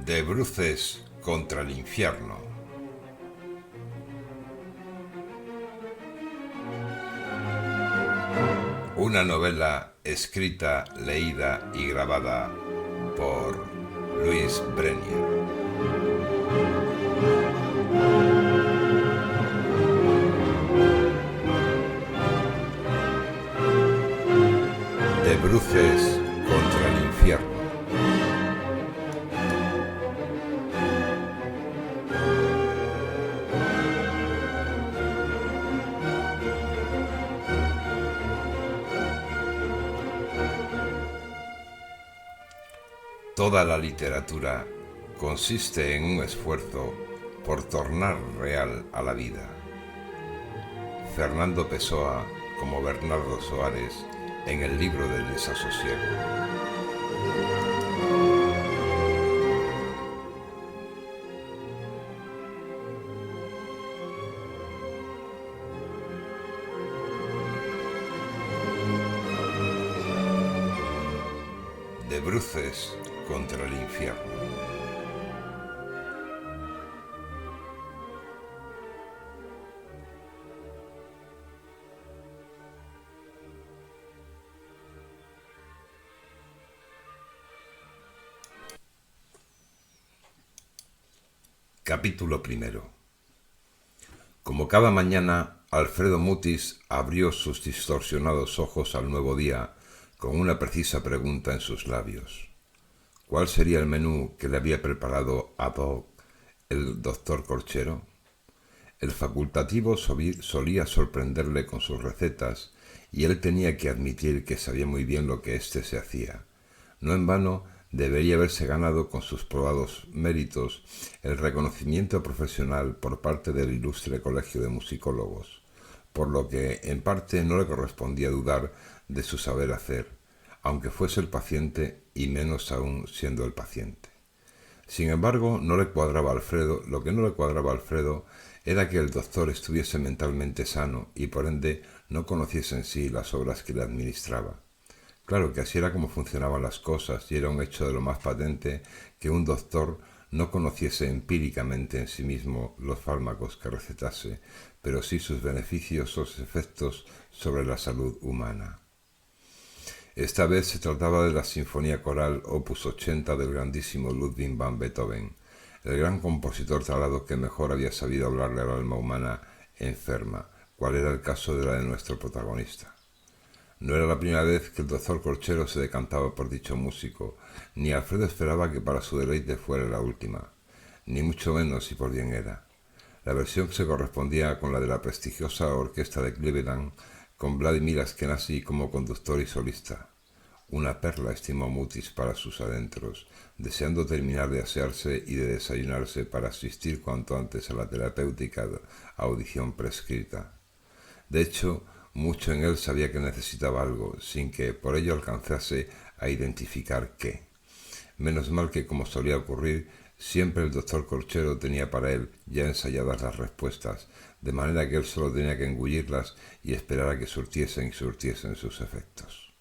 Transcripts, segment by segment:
De bruces contra el infierno. Una novela escrita, leída y grabada por Luis Brenier. De bruces contra el infierno. Toda la literatura consiste en un esfuerzo por tornar real a la vida. Fernando Pessoa, como Bernardo Soares, en el libro del desasosiego. De bruces contra el infierno. Capítulo primero. Como cada mañana, Alfredo Mutis abrió sus distorsionados ojos al nuevo día con una precisa pregunta en sus labios. ¿Cuál sería el menú que le había preparado ad hoc el doctor Corchero? El facultativo solía sorprenderle con sus recetas y él tenía que admitir que sabía muy bien lo que éste se hacía. No en vano debería haberse ganado con sus probados méritos el reconocimiento profesional por parte del ilustre Colegio de Musicólogos, por lo que en parte no le correspondía dudar de su saber hacer, aunque fuese el paciente y menos aún siendo el paciente. Sin embargo, lo que no le cuadraba a Alfredo era que el doctor estuviese mentalmente sano y por ende no conociese en sí las obras que le administraba. Claro que así era como funcionaban las cosas y era un hecho de lo más patente que un doctor no conociese empíricamente en sí mismo los fármacos que recetase, pero sí sus beneficiosos efectos sobre la salud humana. Esta vez se trataba de la Sinfonía Coral Opus 80 del grandísimo Ludwig van Beethoven, el gran compositor talado que mejor había sabido hablarle al alma humana enferma, cual era el caso de la de nuestro protagonista. No era la primera vez que el doctor Corchero se decantaba por dicho músico, ni Alfredo esperaba que para su deleite fuera la última, ni mucho menos si por bien era. La versión se correspondía con la de la prestigiosa orquesta de Cleveland, con Vladimir Ashkenazy como conductor y solista. Una perla, estimó Mutis para sus adentros, deseando terminar de asearse y de desayunarse para asistir cuanto antes a la terapéutica audición prescrita. De hecho, mucho en él sabía que necesitaba algo, sin que por ello alcanzase a identificar qué. Menos mal que, como solía ocurrir, siempre el doctor Corchero tenía para él ya ensayadas las respuestas, de manera que él solo tenía que engullirlas y esperar a que surtiesen sus efectos.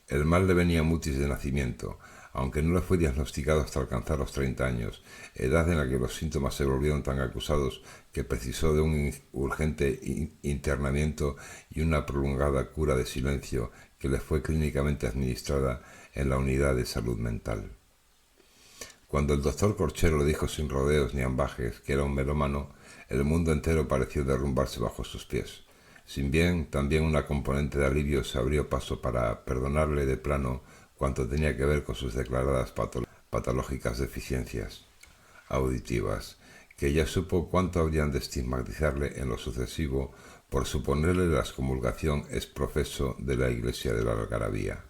El mal le venía a Mutis de nacimiento, aunque no le fue diagnosticado hasta alcanzar los 30 años, edad en la que los síntomas se volvieron tan acusados que precisó de un urgente internamiento y una prolongada cura de silencio que le fue clínicamente administrada en la unidad de salud mental. Cuando el doctor Corchero le dijo sin rodeos ni ambajes que era un melómano, el mundo entero pareció derrumbarse bajo sus pies. Sin bien, también una componente de alivio se abrió paso para perdonarle de plano cuanto tenía que ver con sus declaradas patológicas deficiencias auditivas, que ya supo cuánto habrían de estigmatizarle en lo sucesivo por suponerle la excomulgación ex profeso de la Iglesia de la Algarabía.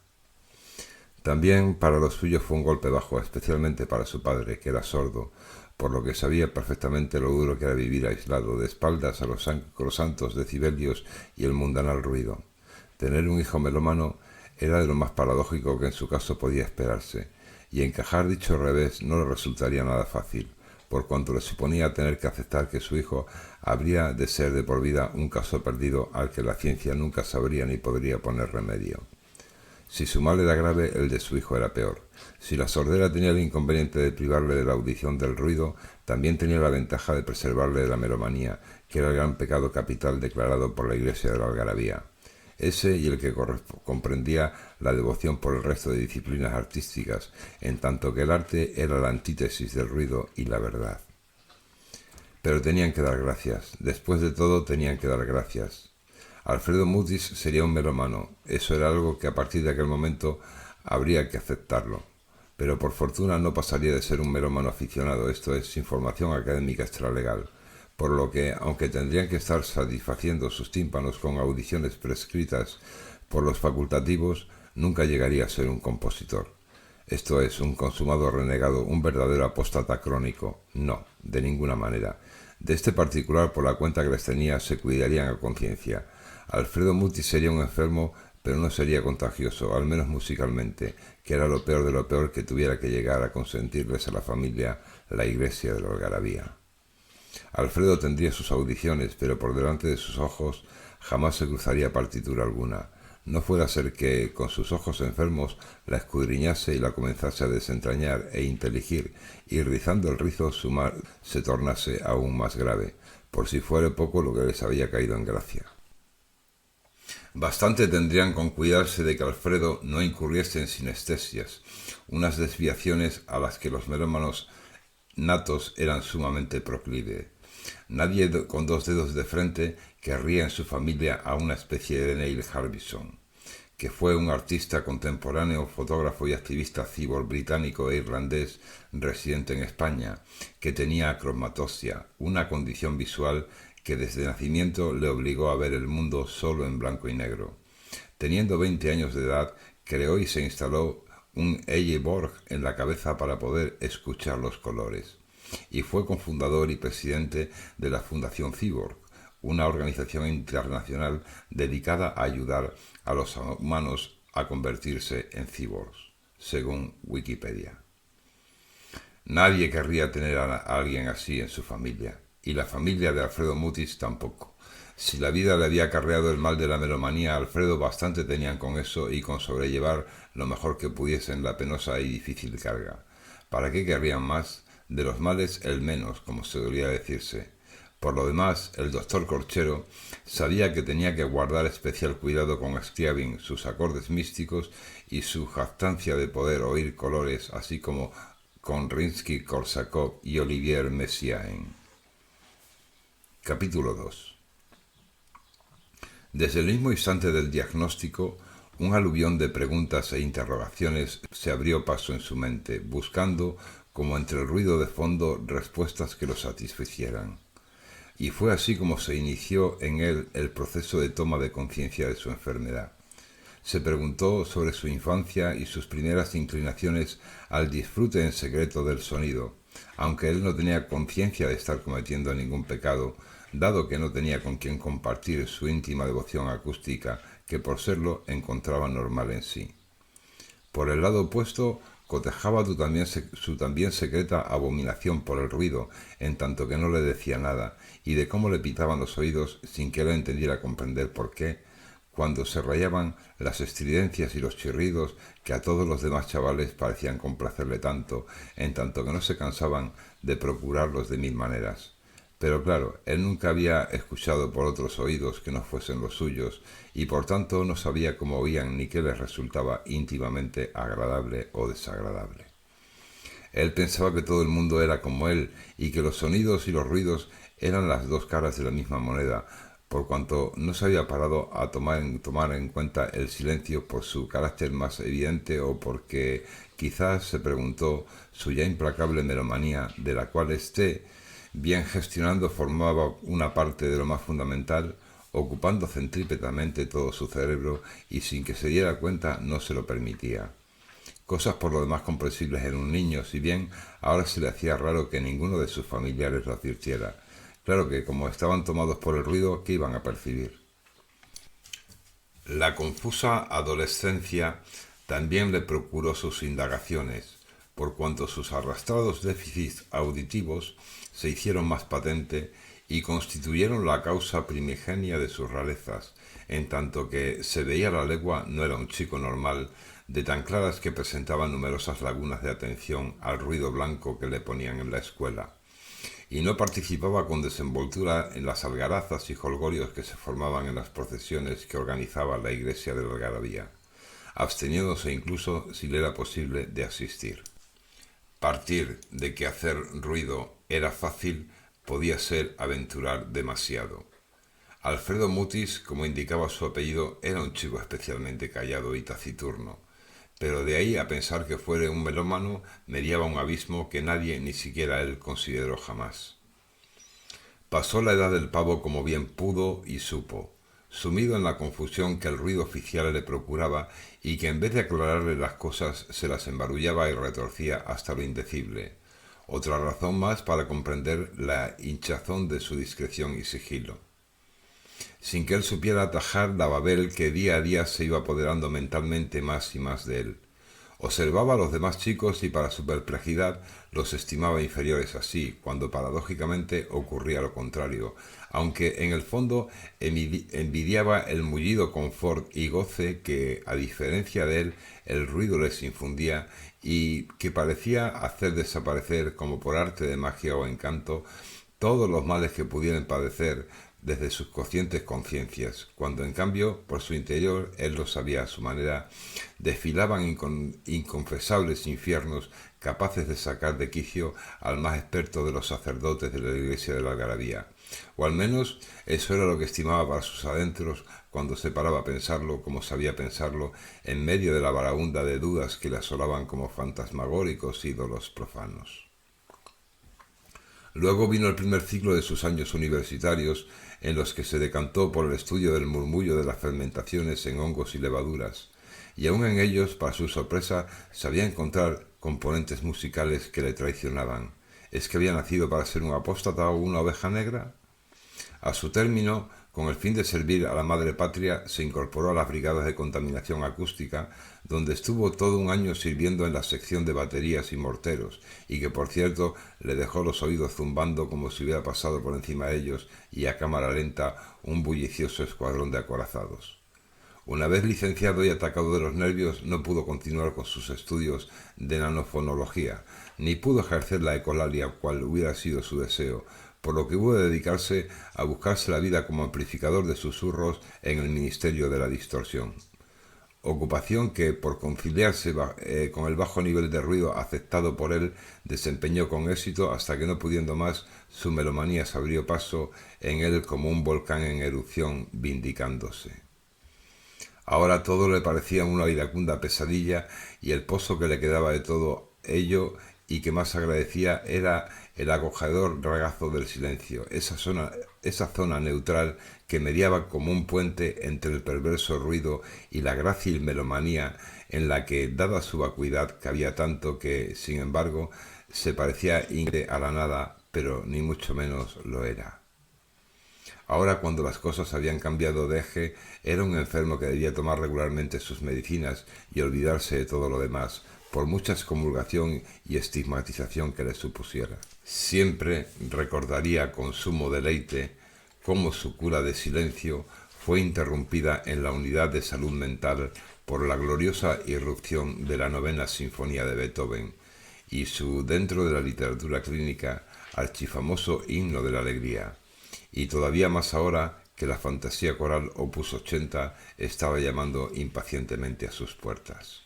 También para los suyos fue un golpe bajo, especialmente para su padre, que era sordo, por lo que sabía perfectamente lo duro que era vivir aislado, de espaldas a los sacrosantos decibelios y el mundanal ruido. Tener un hijo melómano era de lo más paradójico que en su caso podía esperarse, y encajar dicho revés no le resultaría nada fácil, por cuanto le suponía tener que aceptar que su hijo habría de ser de por vida un caso perdido al que la ciencia nunca sabría ni podría poner remedio. Si su mal era grave, el de su hijo era peor. Si la sordera tenía el inconveniente de privarle de la audición del ruido, también tenía la ventaja de preservarle de la melomanía, que era el gran pecado capital declarado por la Iglesia de la Algarabía. Ese y el que comprendía la devoción por el resto de disciplinas artísticas, en tanto que el arte era la antítesis del ruido y la verdad. Pero tenían que dar gracias. Después de todo, tenían que dar gracias. Alfredo Mutis sería un melómano. Eso era algo que a partir de aquel momento habría que aceptarlo. Pero por fortuna no pasaría de ser un melómano aficionado, esto es, sin formación académica extralegal. Por lo que, aunque tendrían que estar satisfaciendo sus tímpanos con audiciones prescritas por los facultativos, nunca llegaría a ser un compositor. Esto es, un consumado renegado, un verdadero apóstata crónico. No, de ninguna manera. De este particular, por la cuenta que les tenía, se cuidarían a conciencia. Alfredo Mutis sería un enfermo, pero no sería contagioso, al menos musicalmente, que era lo peor de lo peor que tuviera que llegar a consentirles a la familia la Iglesia de la Algarabía. Alfredo tendría sus audiciones, pero por delante de sus ojos jamás se cruzaría partitura alguna. No fuera a ser que, con sus ojos enfermos, la escudriñase y la comenzase a desentrañar e inteligir, y rizando el rizo su mal se tornase aún más grave, por si fuera poco lo que les había caído en gracia. Bastante tendrían con cuidarse de que Alfredo no incurriese en sinestesias, unas desviaciones a las que los melómanos natos eran sumamente proclives. Nadie con dos dedos de frente querría en su familia a una especie de Neil Harbison, que fue un artista contemporáneo, fotógrafo y activista cíbor británico e irlandés residente en España, que tenía acromatosia, una condición visual que desde nacimiento le obligó a ver el mundo solo en blanco y negro. Teniendo 20 años de edad, creó y se instaló un Eyeborg en la cabeza para poder escuchar los colores, y fue cofundador y presidente de la Fundación Cyborg, una organización internacional dedicada a ayudar a los humanos a convertirse en cyborgs, según Wikipedia. Nadie querría tener a alguien así en su familia, y la familia de Alfredo Mutis tampoco. Si la vida le había acarreado el mal de la melomanía a Alfredo, bastante tenían con eso y con sobrellevar lo mejor que pudiesen la penosa y difícil carga. ¿Para qué querrían más? De los males el menos, como se solía decirse. Por lo demás, el doctor Corchero sabía que tenía que guardar especial cuidado con Scriabin, sus acordes místicos y su jactancia de poder oír colores, así como con Rimsky-Korsakov y Olivier Messiaen. Capítulo 2. Desde el mismo instante del diagnóstico, un aluvión de preguntas e interrogaciones se abrió paso en su mente, buscando, como entre el ruido de fondo, respuestas que lo satisficieran. Y fue así como se inició en él el proceso de toma de conciencia de su enfermedad. Se preguntó sobre su infancia y sus primeras inclinaciones al disfrute en secreto del sonido, aunque él no tenía conciencia de estar cometiendo ningún pecado, dado que no tenía con quien compartir su íntima devoción acústica, que por serlo encontraba normal en sí. Por el lado opuesto, cotejaba su también secreta abominación por el ruido, en tanto que no le decía nada, y de cómo le pitaban los oídos sin que él entendiera comprender por qué, cuando se rayaban las estridencias y los chirridos que a todos los demás chavales parecían complacerle tanto, en tanto que no se cansaban de procurarlos de mil maneras. Pero claro, él nunca había escuchado por otros oídos que no fuesen los suyos, y por tanto no sabía cómo oían ni qué les resultaba íntimamente agradable o desagradable. Él pensaba que todo el mundo era como él, y que los sonidos y los ruidos eran las dos caras de la misma moneda, por cuanto no se había parado a tomar en cuenta el silencio por su carácter más evidente o porque quizás, se preguntó, su ya implacable melomanía, de la cual bien gestionando, formaba una parte de lo más fundamental, ocupando centrípetamente todo su cerebro y sin que se diera cuenta no se lo permitía. Cosas por lo demás comprensibles en un niño, si bien ahora se le hacía raro que ninguno de sus familiares lo advirtiera. Claro que, como estaban tomados por el ruido, ¿qué iban a percibir? La confusa adolescencia también le procuró sus indagaciones, por cuanto sus arrastrados déficits auditivos se hicieron más patentes y constituyeron la causa primigenia de sus rarezas, en tanto que se veía a la legua no era un chico normal, de tan claras que presentaba numerosas lagunas de atención al ruido blanco que le ponían en la escuela, y no participaba con desenvoltura en las algarazas y jolgorios que se formaban en las procesiones que organizaba la iglesia de la Algarabía, absteniéndose incluso, si le era posible, de asistir. Partir de que hacer ruido era fácil podía ser aventurar demasiado. Alfredo Mutis, como indicaba su apellido, era un chico especialmente callado y taciturno, pero de ahí a pensar que fuera un melómano mediaba un abismo que nadie, ni siquiera él, consideró jamás. Pasó la edad del pavo como bien pudo y supo, sumido en la confusión que el ruido oficial le procuraba y que en vez de aclararle las cosas se las embarullaba y retorcía hasta lo indecible. Otra razón más para comprender la hinchazón de su discreción y sigilo. Sin que él supiera atajar la babel que día a día se iba apoderando mentalmente más y más de él. Observaba a los demás chicos y para su perplejidad los estimaba inferiores a sí, cuando paradójicamente ocurría lo contrario, aunque en el fondo envidiaba el mullido confort y goce que, a diferencia de él, el ruido les infundía y que parecía hacer desaparecer, como por arte de magia o encanto, todos los males que pudieran padecer desde sus conscientes conciencias, cuando en cambio, por su interior, él lo sabía a su manera, desfilaban inconfesables infiernos capaces de sacar de quicio al más experto de los sacerdotes de la iglesia de la Algarabía. O al menos eso era lo que estimaba para sus adentros cuando se paraba a pensarlo como sabía pensarlo en medio de la varaunda de dudas que le asolaban como fantasmagóricos ídolos profanos. Luego vino el primer ciclo de sus años universitarios, en los que se decantó por el estudio del murmullo de las fermentaciones en hongos y levaduras, y aun en ellos, para su sorpresa, sabía encontrar componentes musicales que le traicionaban. ¿Es que había nacido para ser un apóstata o una oveja negra? A su término, con el fin de servir a la madre patria, se incorporó a las brigadas de contaminación acústica, donde estuvo todo un año sirviendo en la sección de baterías y morteros, y que por cierto le dejó los oídos zumbando como si hubiera pasado por encima de ellos y a cámara lenta un bullicioso escuadrón de acorazados. Una vez licenciado y atacado de los nervios, no pudo continuar con sus estudios de nanofonología, ni pudo ejercer la ecolalia cual hubiera sido su deseo, por lo que hubo de dedicarse a buscarse la vida como amplificador de susurros en el Ministerio de la Distorsión. Ocupación que, por conciliarse con el bajo nivel de ruido aceptado por él, desempeñó con éxito hasta que, no pudiendo más, su melomanía se abrió paso en él como un volcán en erupción, vindicándose. Ahora todo le parecía una iracunda pesadilla, y el pozo que le quedaba de todo ello y que más agradecía era el acogedor regazo del silencio, esa zona neutral que mediaba como un puente entre el perverso ruido y la grácil melomanía, en la que, dada su vacuidad, cabía tanto que, sin embargo, se parecía increíble a la nada, pero ni mucho menos lo era. Ahora, cuando las cosas habían cambiado de eje, era un enfermo que debía tomar regularmente sus medicinas y olvidarse de todo lo demás, por mucha excomulgación y estigmatización que le supusiera. Siempre recordaría con sumo deleite cómo su cura de silencio fue interrumpida en la unidad de salud mental por la gloriosa irrupción de la novena sinfonía de Beethoven y su, dentro de la literatura clínica, archifamoso himno de la alegría, y todavía más ahora que la fantasía coral Opus 80 estaba llamando impacientemente a sus puertas.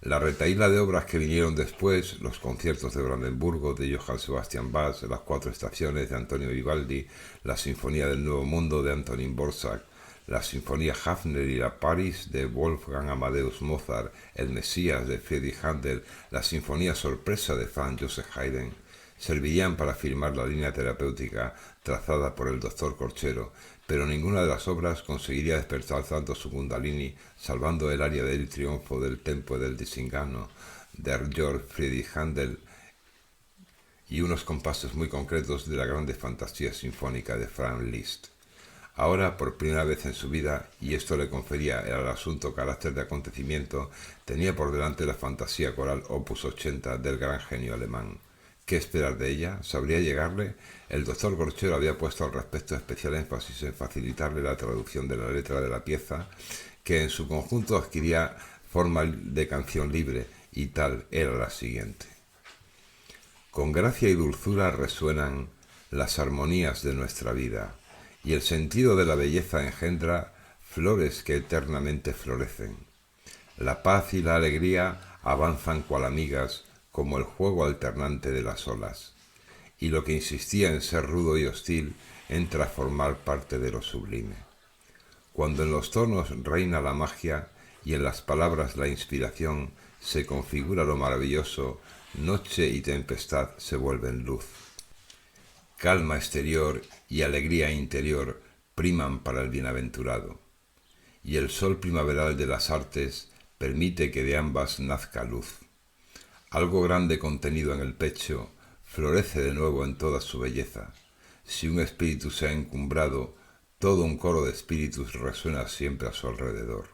La retahíla de obras que vinieron después, los conciertos de Brandenburgo de Johann Sebastian Bach, las 4 estaciones de Antonio Vivaldi, la Sinfonía del Nuevo Mundo de Antonín Dvořák, la Sinfonía Hafner y la Paris de Wolfgang Amadeus Mozart, el Mesías de Friedrich Händel, la Sinfonía Sorpresa de Franz Joseph Haydn, servirían para firmar la línea terapéutica trazada por el doctor Corchero, pero ninguna de las obras conseguiría despertar tanto su Kundalini, salvando el aria del triunfo del tempo del disingano de Georg Friedrich Händel y unos compases muy concretos de la grande fantasía sinfónica de Franz Liszt. Ahora, por primera vez en su vida, y esto le confería al asunto carácter de acontecimiento, tenía por delante la fantasía coral Opus 80 del gran genio alemán. ¿Qué esperar de ella? ¿Sabría llegarle? El doctor Gorchero había puesto al respecto especial énfasis en facilitarle la traducción de la letra de la pieza, que en su conjunto adquiría forma de canción libre, y tal era la siguiente. Con gracia y dulzura resuenan las armonías de nuestra vida, y el sentido de la belleza engendra flores que eternamente florecen. La paz y la alegría avanzan cual amigas, como el juego alternante de las olas, y lo que insistía en ser rudo y hostil entra a formar parte de lo sublime. Cuando en los tonos reina la magia y en las palabras la inspiración, se configura lo maravilloso, noche y tempestad se vuelven luz. Calma exterior y alegría interior priman para el bienaventurado, y el sol primaveral de las artes permite que de ambas nazca luz. Algo grande contenido en el pecho florece de nuevo en toda su belleza. Si un espíritu se ha encumbrado, todo un coro de espíritus resuena siempre a su alrededor.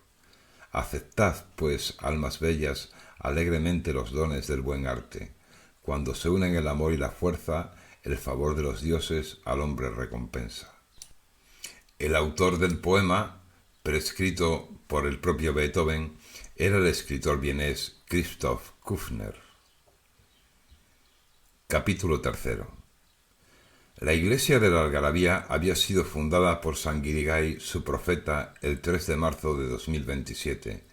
Aceptad, pues, almas bellas, alegremente los dones del buen arte. Cuando se unen el amor y la fuerza, el favor de los dioses al hombre recompensa. El autor del poema, prescrito por el propio Beethoven, era el escritor vienés Christoph Kufner. Capítulo 3. La iglesia de la Algarabía había sido fundada por San Guirigay, su profeta, el 3 de marzo de 2027,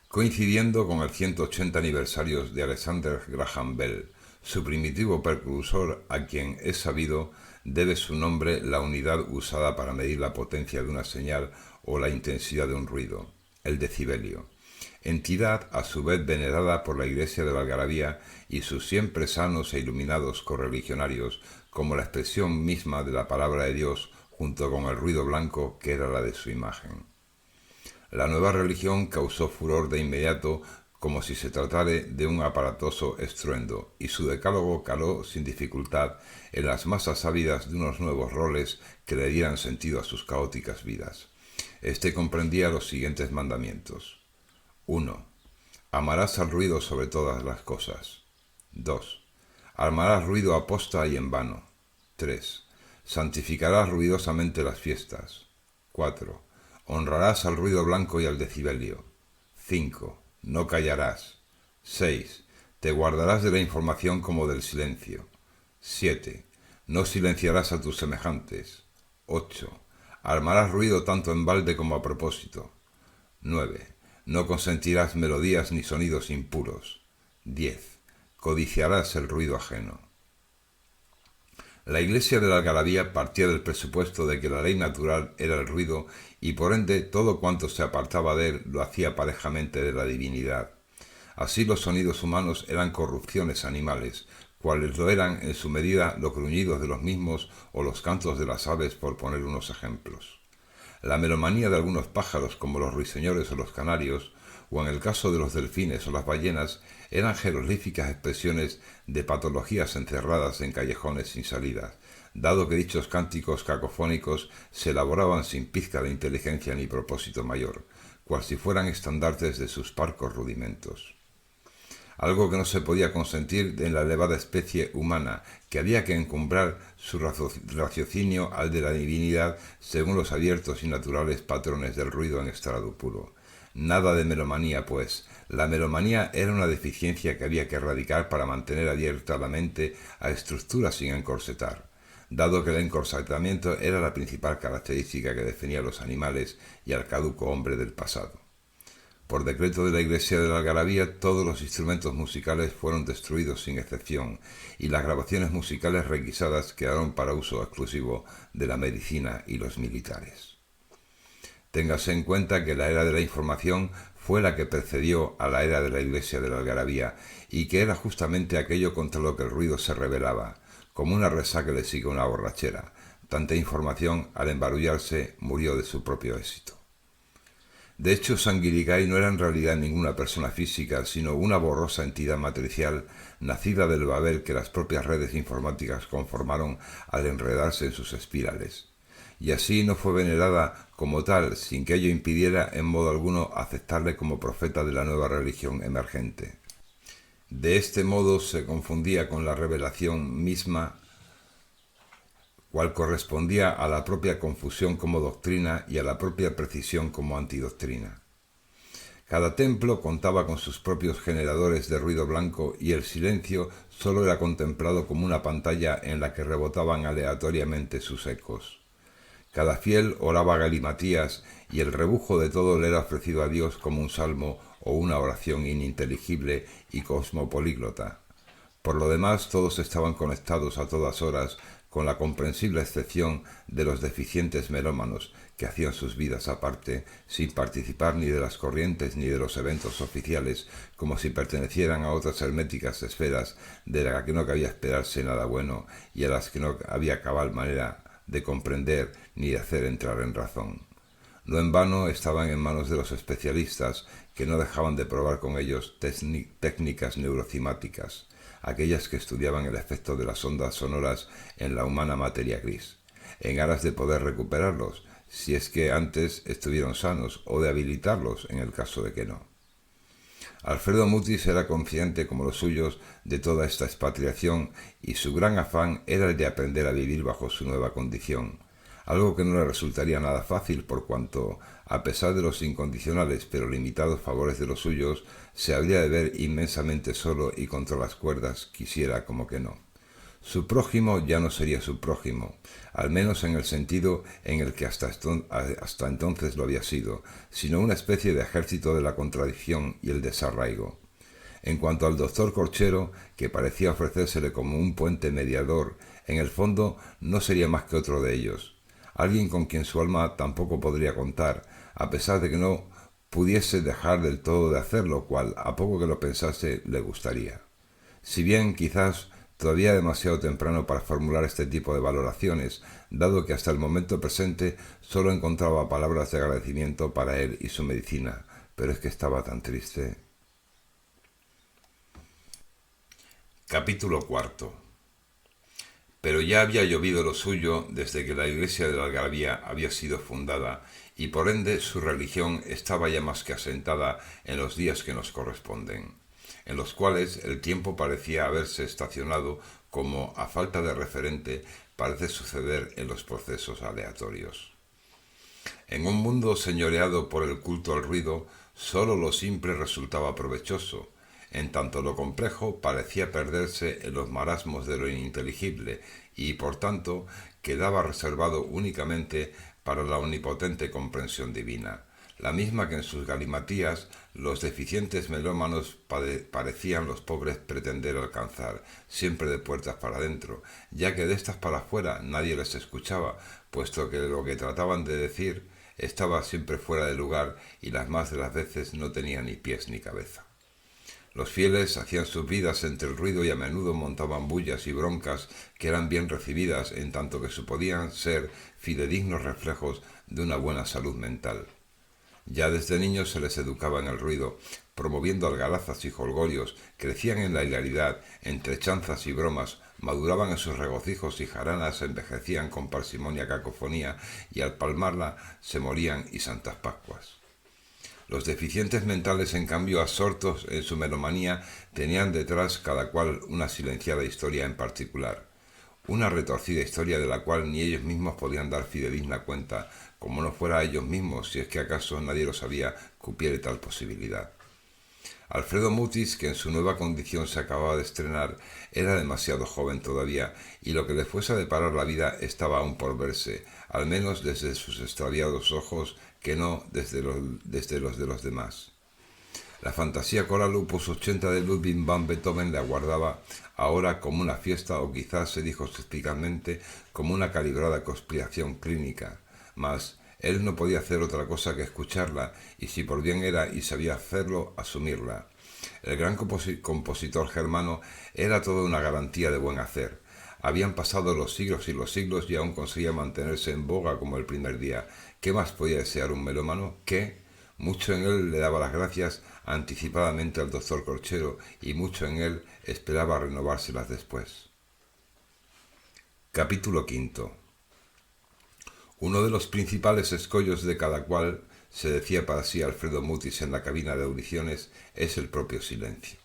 coincidiendo con el 180 aniversario de Alexander Graham Bell, su primitivo precursor, a quien es sabido debe su nombre la unidad usada para medir la potencia de una señal o la intensidad de un ruido, el decibelio, entidad a su vez venerada por la Iglesia de la Algarabía y sus siempre sanos e iluminados correligionarios como la expresión misma de la palabra de Dios junto con el ruido blanco que era la de su imagen. La nueva religión causó furor de inmediato como si se tratara de un aparatoso estruendo, y su decálogo caló sin dificultad en las masas ávidas de unos nuevos roles que le dieran sentido a sus caóticas vidas. Este comprendía los siguientes mandamientos. 1. Amarás al ruido sobre todas las cosas. 2. Armarás ruido aposta y en vano. 3. Santificarás ruidosamente las fiestas. 4. Honrarás al ruido blanco y al decibelio. 5. No callarás. 6. Te guardarás de la información como del silencio. 7. No silenciarás a tus semejantes. 8. Armarás ruido tanto en balde como a propósito. 9. No consentirás melodías ni sonidos impuros. 10. Codiciarás el ruido ajeno. La Iglesia de la Algarabía partía del presupuesto de que la ley natural era el ruido y por ende todo cuanto se apartaba de él lo hacía parejamente de la divinidad. Así los sonidos humanos eran corrupciones animales, cuales lo eran en su medida los gruñidos de los mismos o los cantos de las aves, por poner unos ejemplos. La melomanía de algunos pájaros como los ruiseñores o los canarios, o en el caso de los delfines o las ballenas, eran jeroglíficas expresiones de patologías encerradas en callejones sin salida, dado que dichos cánticos cacofónicos se elaboraban sin pizca de inteligencia ni propósito mayor, cual si fueran estandartes de sus parcos rudimentos. Algo que no se podía consentir en la elevada especie humana, que había que encumbrar su raciocinio al de la divinidad según los abiertos y naturales patrones del ruido en estado puro. Nada de melomanía, pues. La melomanía era una deficiencia que había que erradicar para mantener abierta la mente a estructuras sin encorsetar, dado que el encorsetamiento era la principal característica que definía a los animales y al caduco hombre del pasado. Por decreto de la Iglesia de la Algarabía, todos los instrumentos musicales fueron destruidos sin excepción, y las grabaciones musicales requisadas quedaron para uso exclusivo de la medicina y los militares. Téngase en cuenta que la era de la información fue la que precedió a la era de la Iglesia de la Algarabía, y que era justamente aquello contra lo que el ruido se rebelaba, como una resaca le sigue una borrachera. Tanta información, al embarullarse, murió de su propio éxito. De hecho, San Guirigay no era en realidad ninguna persona física, sino una borrosa entidad matricial nacida del Babel que las propias redes informáticas conformaron al enredarse en sus espirales. Y así no fue venerada como tal, sin que ello impidiera en modo alguno aceptarle como profeta de la nueva religión emergente. De este modo se confundía con la revelación misma, cual correspondía a la propia confusión como doctrina y a la propia precisión como antidoctrina. Cada templo contaba con sus propios generadores de ruido blanco y el silencio sólo era contemplado como una pantalla en la que rebotaban aleatoriamente sus ecos. Cada fiel oraba galimatías y el rebujo de todo le era ofrecido a Dios como un salmo o una oración ininteligible y cosmopolíglota. Por lo demás, todos estaban conectados a todas horas, con la comprensible excepción de los deficientes melómanos que hacían sus vidas aparte, sin participar ni de las corrientes ni de los eventos oficiales, como si pertenecieran a otras herméticas esferas de las que no cabía esperarse nada bueno y a las que no había cabal manera de comprender ni de hacer entrar en razón. No en vano estaban en manos de los especialistas, que no dejaban de probar con ellos técnicas neurocimáticas, aquellas que estudiaban el efecto de las ondas sonoras en la humana materia gris, en aras de poder recuperarlos, si es que antes estuvieron sanos, o de habilitarlos en el caso de que no. Alfredo Mutis era consciente, como los suyos, de toda esta expatriación, y su gran afán era el de aprender a vivir bajo su nueva condición, algo que no le resultaría nada fácil por cuanto, a pesar de los incondicionales pero limitados favores de los suyos, se habría de ver inmensamente solo y contra las cuerdas, quisiera como que no. Su prójimo ya no sería su prójimo, al menos en el sentido en el que hasta entonces lo había sido, sino una especie de ejército de la contradicción y el desarraigo. En cuanto al doctor Corchero, que parecía ofrecérsele como un puente mediador, en el fondo no sería más que otro de ellos, alguien con quien su alma tampoco podría contar, a pesar de que no pudiese dejar del todo de hacerlo, cual, a poco que lo pensase, le gustaría. Si bien quizás todavía demasiado temprano para formular este tipo de valoraciones, dado que hasta el momento presente solo encontraba palabras de agradecimiento para él y su medicina, pero es que estaba tan triste. Capítulo cuarto. Pero ya había llovido lo suyo desde que la iglesia de la Algarabía había sido fundada, y por ende su religión estaba ya más que asentada en los días que nos corresponden, en los cuales el tiempo parecía haberse estacionado como, a falta de referente, parece suceder en los procesos aleatorios. En un mundo señoreado por el culto al ruido, sólo lo simple resultaba provechoso, en tanto lo complejo parecía perderse en los marasmos de lo ininteligible y, por tanto, quedaba reservado únicamente para la omnipotente comprensión divina, la misma que en sus galimatías los deficientes melómanos parecían los pobres pretender alcanzar, siempre de puertas para adentro, ya que de estas para afuera nadie les escuchaba, puesto que lo que trataban de decir estaba siempre fuera de lugar y las más de las veces no tenía ni pies ni cabeza. Los fieles hacían sus vidas entre el ruido y a menudo montaban bullas y broncas que eran bien recibidas en tanto que podían ser fidedignos reflejos de una buena salud mental. Ya desde niños se les educaba en el ruido, promoviendo algarazas y jolgorios, crecían en la hilaridad, entre chanzas y bromas, maduraban en sus regocijos y jaranas envejecían con parsimonia cacofonía y al palmarla se morían y santas pascuas. Los deficientes mentales, en cambio, absortos en su melomanía, tenían detrás cada cual una silenciada historia en particular, una retorcida historia de la cual ni ellos mismos podían dar fidedigna cuenta, como no fuera a ellos mismos, si es que acaso nadie lo sabía, cupiera tal posibilidad. Alfredo Mutis, que en su nueva condición se acababa de estrenar, era demasiado joven todavía, y lo que le fuese a deparar la vida estaba aún por verse, al menos desde sus extraviados ojos, que no desde los de los demás. La fantasía coral opus 80 de Ludwig van Beethoven le aguardaba ahora como una fiesta, o quizás, se dijo suspicazmente, como una calibrada conspiración clínica, mas él no podía hacer otra cosa que escucharla, y si por bien era y sabía hacerlo, asumirla. El gran compositor germano era toda una garantía de buen hacer. Habían pasado los siglos y los siglos y aún conseguía mantenerse en boga como el primer día. ¿Qué más podía desear un melómano? ¿Qué? Mucho en él le daba las gracias anticipadamente al doctor Corchero y mucho en él esperaba renovárselas después. Capítulo quinto. Uno de los principales escollos de cada cual, se decía para sí Alfredo Mutis en la cabina de audiciones, es el propio silencio.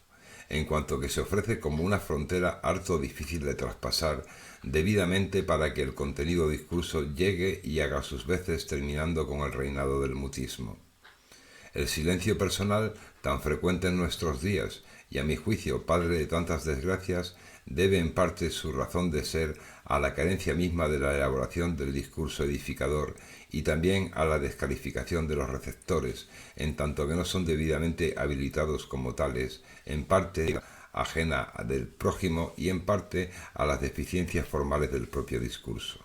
en cuanto que se ofrece como una frontera harto difícil de traspasar debidamente para que el contenido discurso llegue y haga sus veces, terminando con el reinado del mutismo. El silencio personal, tan frecuente en nuestros días, y a mi juicio padre de tantas desgracias, debe en parte su razón de ser a la carencia misma de la elaboración del discurso edificador y también a la descalificación de los receptores, en tanto que no son debidamente habilitados como tales, en parte ajena del prójimo y en parte a las deficiencias formales del propio discurso.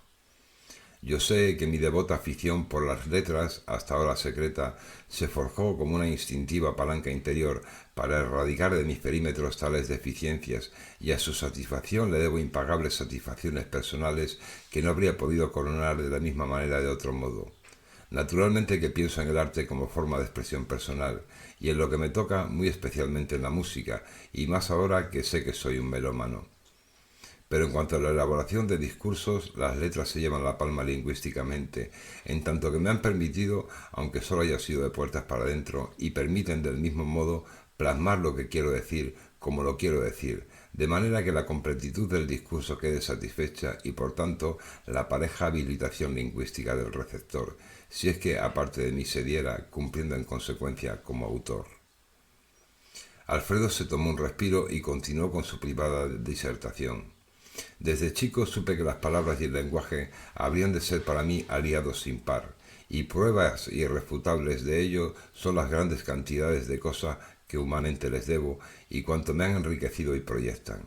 Yo sé que mi devota afición por las letras, hasta ahora secreta, se forjó como una instintiva palanca interior para erradicar de mis perímetros tales deficiencias, y a su satisfacción le debo impagables satisfacciones personales que no habría podido coronar de la misma manera de otro modo. Naturalmente que pienso en el arte como forma de expresión personal, y en lo que me toca muy especialmente en la música, y más ahora que sé que soy un melómano. Pero en cuanto a la elaboración de discursos, las letras se llevan la palma lingüísticamente, en tanto que me han permitido, aunque solo haya sido de puertas para adentro, y permiten del mismo modo plasmar lo que quiero decir, como lo quiero decir, de manera que la completitud del discurso quede satisfecha y por tanto la pareja habilitación lingüística del receptor, si es que aparte de mí se diera, cumpliendo en consecuencia como autor. Alfredo se tomó un respiro y continuó con su privada disertación. Desde chico supe que las palabras y el lenguaje habrían de ser para mí aliados sin par, y pruebas irrefutables de ello son las grandes cantidades de cosas que humanamente les debo y cuanto me han enriquecido y proyectan.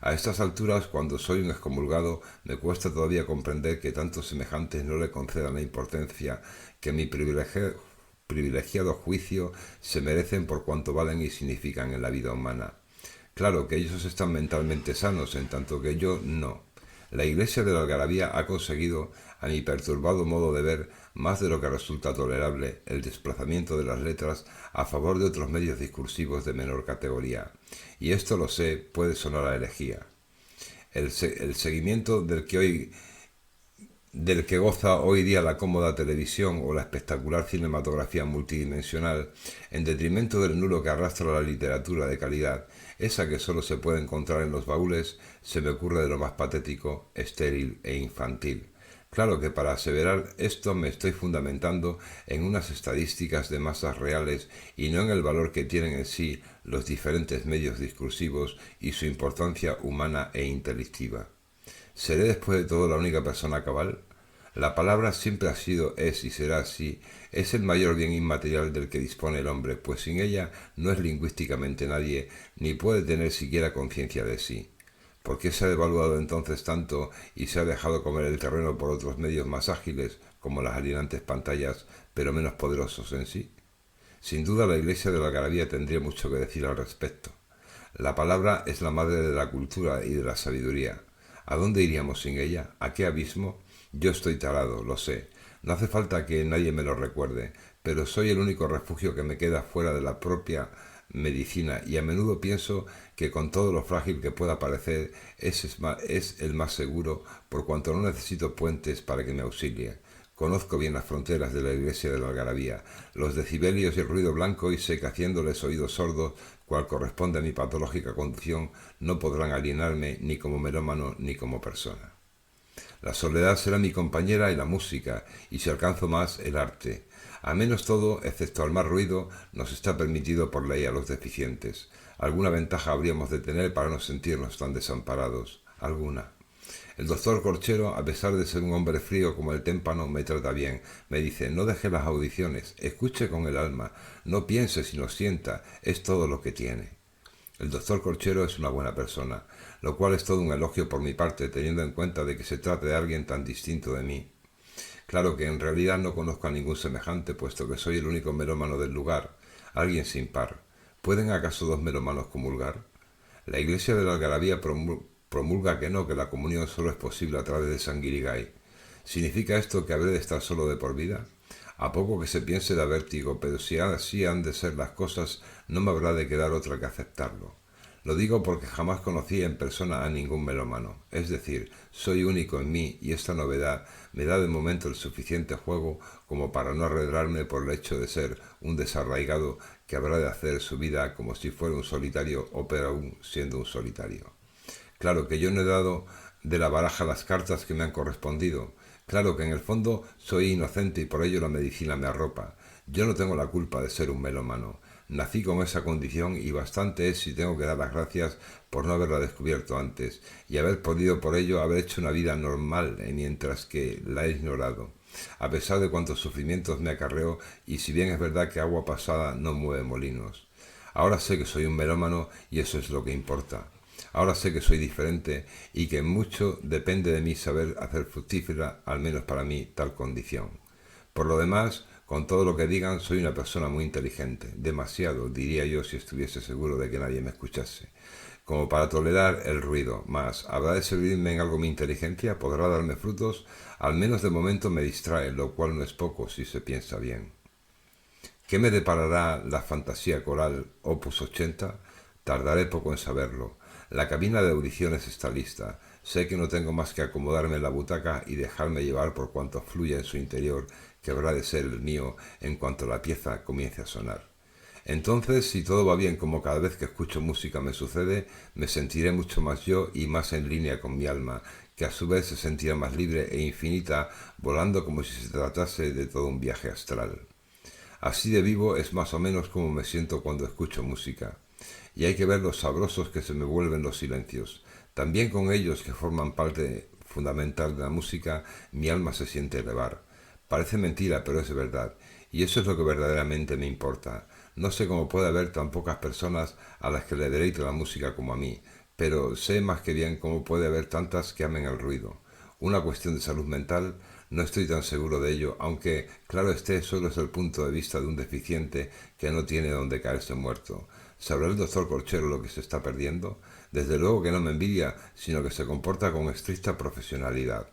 A estas alturas, cuando soy un excomulgado, me cuesta todavía comprender que tantos semejantes no le concedan la importancia que mi privilegiado juicio se merecen por cuanto valen y significan en la vida humana. Claro que ellos están mentalmente sanos, en tanto que yo no. La Iglesia de la Algarabía ha conseguido, a mi perturbado modo de ver, más de lo que resulta tolerable, el desplazamiento de las letras a favor de otros medios discursivos de menor categoría. Y esto, lo sé, puede sonar a herejía. El seguimiento del que goza hoy día la cómoda televisión o la espectacular cinematografía multidimensional, en detrimento del nulo que arrastra la literatura de calidad, esa que solo se puede encontrar en los baúles, se me ocurre de lo más patético, estéril e infantil. Claro que para aseverar esto me estoy fundamentando en unas estadísticas de masas reales y no en el valor que tienen en sí los diferentes medios discursivos y su importancia humana e intelectiva. ¿Seré después de todo la única persona cabal? La palabra siempre ha sido, es y será así. Es el mayor bien inmaterial del que dispone el hombre, pues sin ella no es lingüísticamente nadie, ni puede tener siquiera conciencia de sí. ¿Por qué se ha devaluado entonces tanto y se ha dejado comer el terreno por otros medios más ágiles, como las alienantes pantallas, pero menos poderosos en sí? Sin duda la Iglesia de la Algarabía tendría mucho que decir al respecto. La palabra es la madre de la cultura y de la sabiduría. ¿A dónde iríamos sin ella? ¿A qué abismo? Yo estoy tarado, lo sé. No hace falta que nadie me lo recuerde, pero soy el único refugio que me queda fuera de la propia medicina y a menudo pienso que con todo lo frágil que pueda parecer es el más seguro por cuanto no necesito puentes para que me auxilie. Conozco bien las fronteras de la Iglesia de la Algarabía, los decibelios y el ruido blanco y sé que haciéndoles oídos sordos, cual corresponde a mi patológica condición, no podrán alienarme ni como melómano ni como persona. La soledad será mi compañera y la música, y si alcanzo más, el arte. A menos todo, excepto al más ruido, nos está permitido por ley a los deficientes. Alguna ventaja habríamos de tener para no sentirnos tan desamparados. Alguna. El doctor Corchero, a pesar de ser un hombre frío como el témpano, me trata bien. Me dice, no deje las audiciones, escuche con el alma, no piense sino sienta, es todo lo que tiene. El doctor Corchero es una buena persona, lo cual es todo un elogio por mi parte, teniendo en cuenta de que se trata de alguien tan distinto de mí. Claro que en realidad no conozco a ningún semejante, puesto que soy el único melómano del lugar, alguien sin par. ¿Pueden acaso dos melómanos comulgar? La Iglesia de la Algarabía promulga que no, que la comunión solo es posible a través de San Guirigay. ¿Significa esto que habré de estar solo de por vida? A poco que se piense da vértigo, pero si así han de ser las cosas, no me habrá de quedar otra que aceptarlo. Lo digo porque jamás conocí en persona a ningún melómano. Es decir, soy único en mí y esta novedad me da de momento el suficiente juego como para no arredrarme por el hecho de ser un desarraigado que habrá de hacer su vida como si fuera un solitario o peor aún siendo un solitario. Claro que yo no he dado de la baraja las cartas que me han correspondido. Claro que en el fondo soy inocente y por ello la medicina me arropa. Yo no tengo la culpa de ser un melómano. Nací con esa condición y bastante es si tengo que dar las gracias por no haberla descubierto antes y haber podido por ello haber hecho una vida normal mientras que la he ignorado. A pesar de cuantos sufrimientos me acarreó y si bien es verdad que agua pasada no mueve molinos. Ahora sé que soy un melómano y eso es lo que importa. Ahora sé que soy diferente y que mucho depende de mí saber hacer fructífera, al menos para mí, tal condición. Por lo demás, con todo lo que digan, soy una persona muy inteligente, demasiado, diría yo si estuviese seguro de que nadie me escuchase, como para tolerar el ruido, mas ¿habrá de servirme en algo mi inteligencia? ¿Podrá darme frutos? Al menos de momento me distrae, lo cual no es poco si se piensa bien. ¿Qué me deparará la fantasía coral Opus 80? Tardaré poco en saberlo. La cabina de audiciones está lista. Sé que no tengo más que acomodarme en la butaca y dejarme llevar por cuanto fluya en su interior, que habrá de ser el mío en cuanto la pieza comience a sonar. Entonces, si todo va bien como cada vez que escucho música me sucede, me sentiré mucho más yo y más en línea con mi alma, que a su vez se sentirá más libre e infinita, volando como si se tratase de todo un viaje astral. Así de vivo es más o menos como me siento cuando escucho música. Y hay que ver los sabrosos que se me vuelven los silencios. También con ellos que forman parte fundamental de la música, mi alma se siente elevar. Parece mentira, pero es verdad. Y eso es lo que verdaderamente me importa. No sé cómo puede haber tan pocas personas a las que le deleite la música como a mí, pero sé más que bien cómo puede haber tantas que amen el ruido. Una cuestión de salud mental, no estoy tan seguro de ello, aunque, claro esté, solo es el punto de vista de un deficiente que no tiene donde caerse muerto. ¿Sabrá el doctor Corchero lo que se está perdiendo? Desde luego que no me envidia, sino que se comporta con estricta profesionalidad.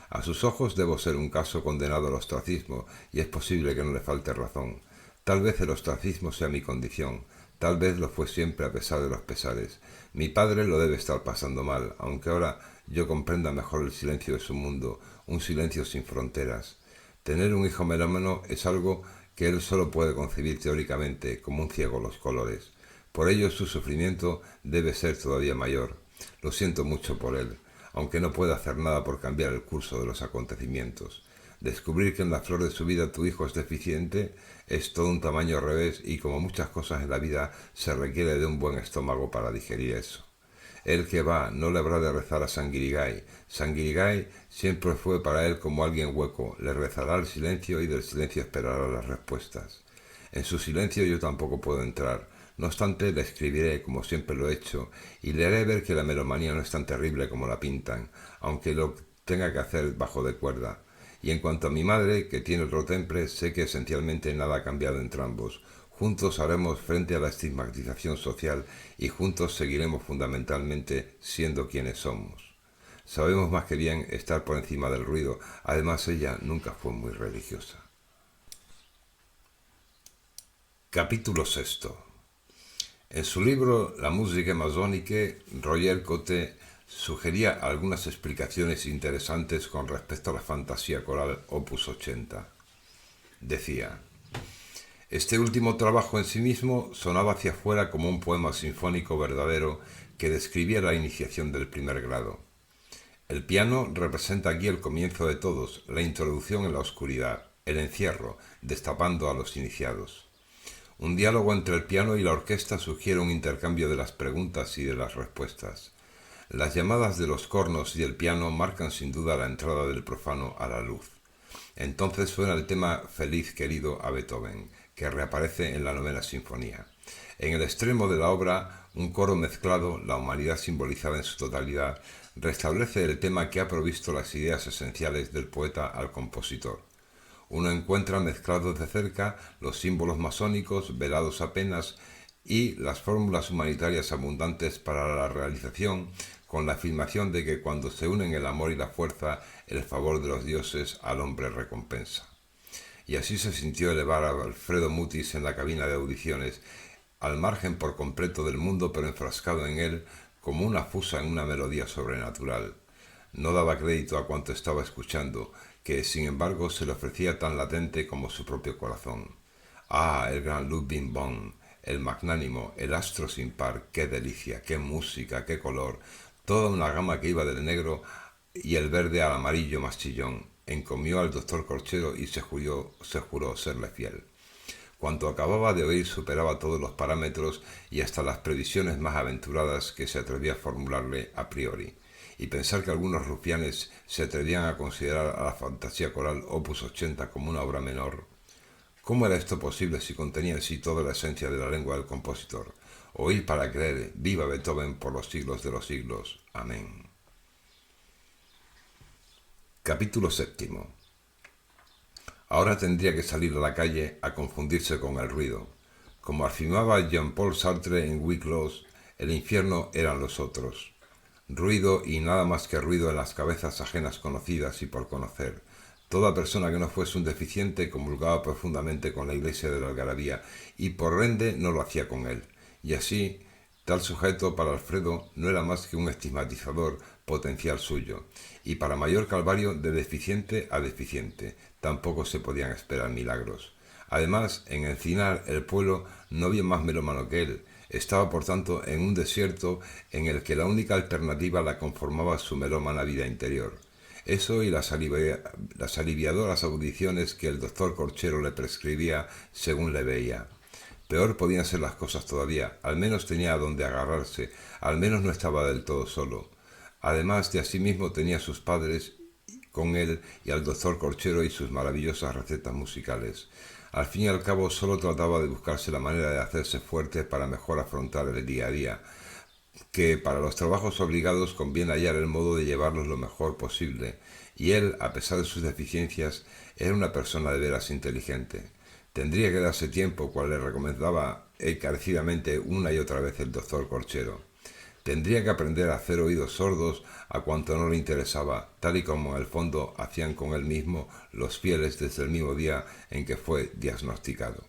A sus ojos debo ser un caso condenado al ostracismo, y es posible que no le falte razón. Tal vez el ostracismo sea mi condición, tal vez lo fue siempre a pesar de los pesares. Mi padre lo debe estar pasando mal, aunque ahora yo comprenda mejor el silencio de su mundo, un silencio sin fronteras. Tener un hijo melómano es algo que él solo puede concebir teóricamente, como un ciego los colores. Por ello su sufrimiento debe ser todavía mayor. Lo siento mucho por él, aunque no pueda hacer nada por cambiar el curso de los acontecimientos. Descubrir que en la flor de su vida tu hijo es deficiente es todo un tamaño al revés y como muchas cosas en la vida se requiere de un buen estómago para digerir eso. El que va no le habrá de rezar a Sanguirigay. Sanguirigay siempre fue para él como alguien hueco, le rezará al silencio y del silencio esperará las respuestas. En su silencio yo tampoco puedo entrar. No obstante, le escribiré, como siempre lo he hecho, y le haré ver que la melomanía no es tan terrible como la pintan, aunque lo tenga que hacer bajo de cuerda. Y en cuanto a mi madre, que tiene otro temple, sé que esencialmente nada ha cambiado entre ambos. Juntos haremos frente a la estigmatización social y juntos seguiremos fundamentalmente siendo quienes somos. Sabemos más que bien estar por encima del ruido. Además, ella nunca fue muy religiosa. Capítulo sexto. En su libro La musique masonique, Roger Cotte sugería algunas explicaciones interesantes con respecto a la fantasía coral Opus 80. Decía: este último trabajo en sí mismo sonaba hacia afuera como un poema sinfónico verdadero que describía la iniciación del primer grado. El piano representa aquí el comienzo de todos, la introducción en la oscuridad, el encierro, destapando a los iniciados. Un diálogo entre el piano y la orquesta sugiere un intercambio de las preguntas y de las respuestas. Las llamadas de los cornos y el piano marcan sin duda la entrada del profano a la luz. Entonces suena el tema Feliz querido a Beethoven, que reaparece en la novena sinfonía. En el extremo de la obra, un coro mezclado, la humanidad simbolizada en su totalidad, restablece el tema que ha provisto las ideas esenciales del poeta al compositor. Uno encuentra mezclados de cerca los símbolos masónicos, velados apenas, y las fórmulas humanitarias abundantes para la realización, con la afirmación de que cuando se unen el amor y la fuerza, el favor de los dioses al hombre recompensa. Y así se sintió elevar a Alfredo Mutis en la cabina de audiciones. al margen por completo del mundo, pero enfrascado en él como una fusa en una melodía sobrenatural. No daba crédito a cuanto estaba escuchando, que sin embargo se le ofrecía tan latente como su propio corazón. Ah, el gran Ludwig von, el magnánimo, el astro sin par, qué delicia, qué música, qué color, toda una gama que iba del negro y el verde al amarillo más chillón. Encomió al doctor Corchero y se juró serle fiel. Cuanto acababa de oír superaba todos los parámetros y hasta las previsiones más aventuradas que se atrevía a formularle a priori. Y pensar que algunos rufianes se atrevían a considerar a la fantasía coral Opus 80 como una obra menor. ¿Cómo era esto posible si contenía en sí toda la esencia de la lengua del compositor? Oír para creer, viva Beethoven por los siglos de los siglos. Amén. Capítulo séptimo. Ahora tendría que salir a la calle a confundirse con el ruido. Como afirmaba Jean-Paul Sartre en Wicklow, el infierno eran los otros. Ruido y nada más que ruido en las cabezas ajenas conocidas y por conocer. Toda persona que no fuese un deficiente comulgaba profundamente con la iglesia de la algarabía y por rende no lo hacía con él. Y así, tal sujeto para Alfredo no era más que un estigmatizador potencial suyo, y para mayor calvario de deficiente a deficiente tampoco se podían esperar milagros. Además, en Encinar el pueblo no había más melómano que él. Estaba, por tanto, en un desierto en el que la única alternativa la conformaba su melómana vida interior. Eso y las aliviadoras audiciones que el doctor Corchero le prescribía según le veía. Peor podían ser las cosas todavía, al menos tenía a dónde agarrarse, al menos no estaba del todo solo. Además de asimismo tenía a sus padres con él y al doctor Corchero y sus maravillosas recetas musicales. Al fin y al cabo solo trataba de buscarse la manera de hacerse fuerte para mejor afrontar el día a día, que para los trabajos obligados conviene hallar el modo de llevarlos lo mejor posible, y él, a pesar de sus deficiencias, era una persona de veras inteligente. Tendría que darse tiempo, cual le recomendaba encarecidamente una y otra vez el doctor Corchero. Tendría que aprender a hacer oídos sordos a cuanto no le interesaba, tal y como en el fondo hacían con él mismo los fieles desde el mismo día en que fue diagnosticado.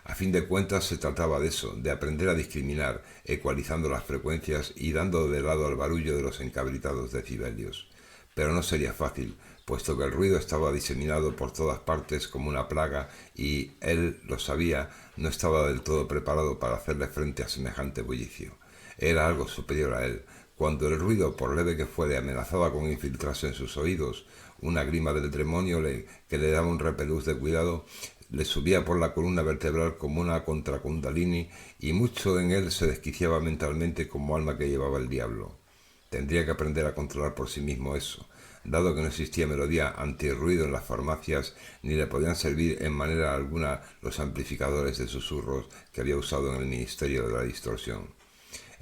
A fin de cuentas se trataba de eso, de aprender a discriminar, ecualizando las frecuencias y dando de lado al barullo de los encabritados decibelios. Pero no sería fácil, puesto que el ruido estaba diseminado por todas partes como una plaga y él, lo sabía, no estaba del todo preparado para hacerle frente a semejante bullicio. Era algo superior a él. Cuando el ruido, por leve que fuere, amenazaba con infiltrarse en sus oídos, una grima del demonio que le daba un repelús de cuidado, le subía por la columna vertebral como una contracundalini y mucho en él se desquiciaba mentalmente como alma que llevaba el diablo. Tendría que aprender a controlar por sí mismo eso, dado que no existía melodía antirruido en las farmacias ni le podían servir en manera alguna los amplificadores de susurros que había usado en el Ministerio de la Distorsión.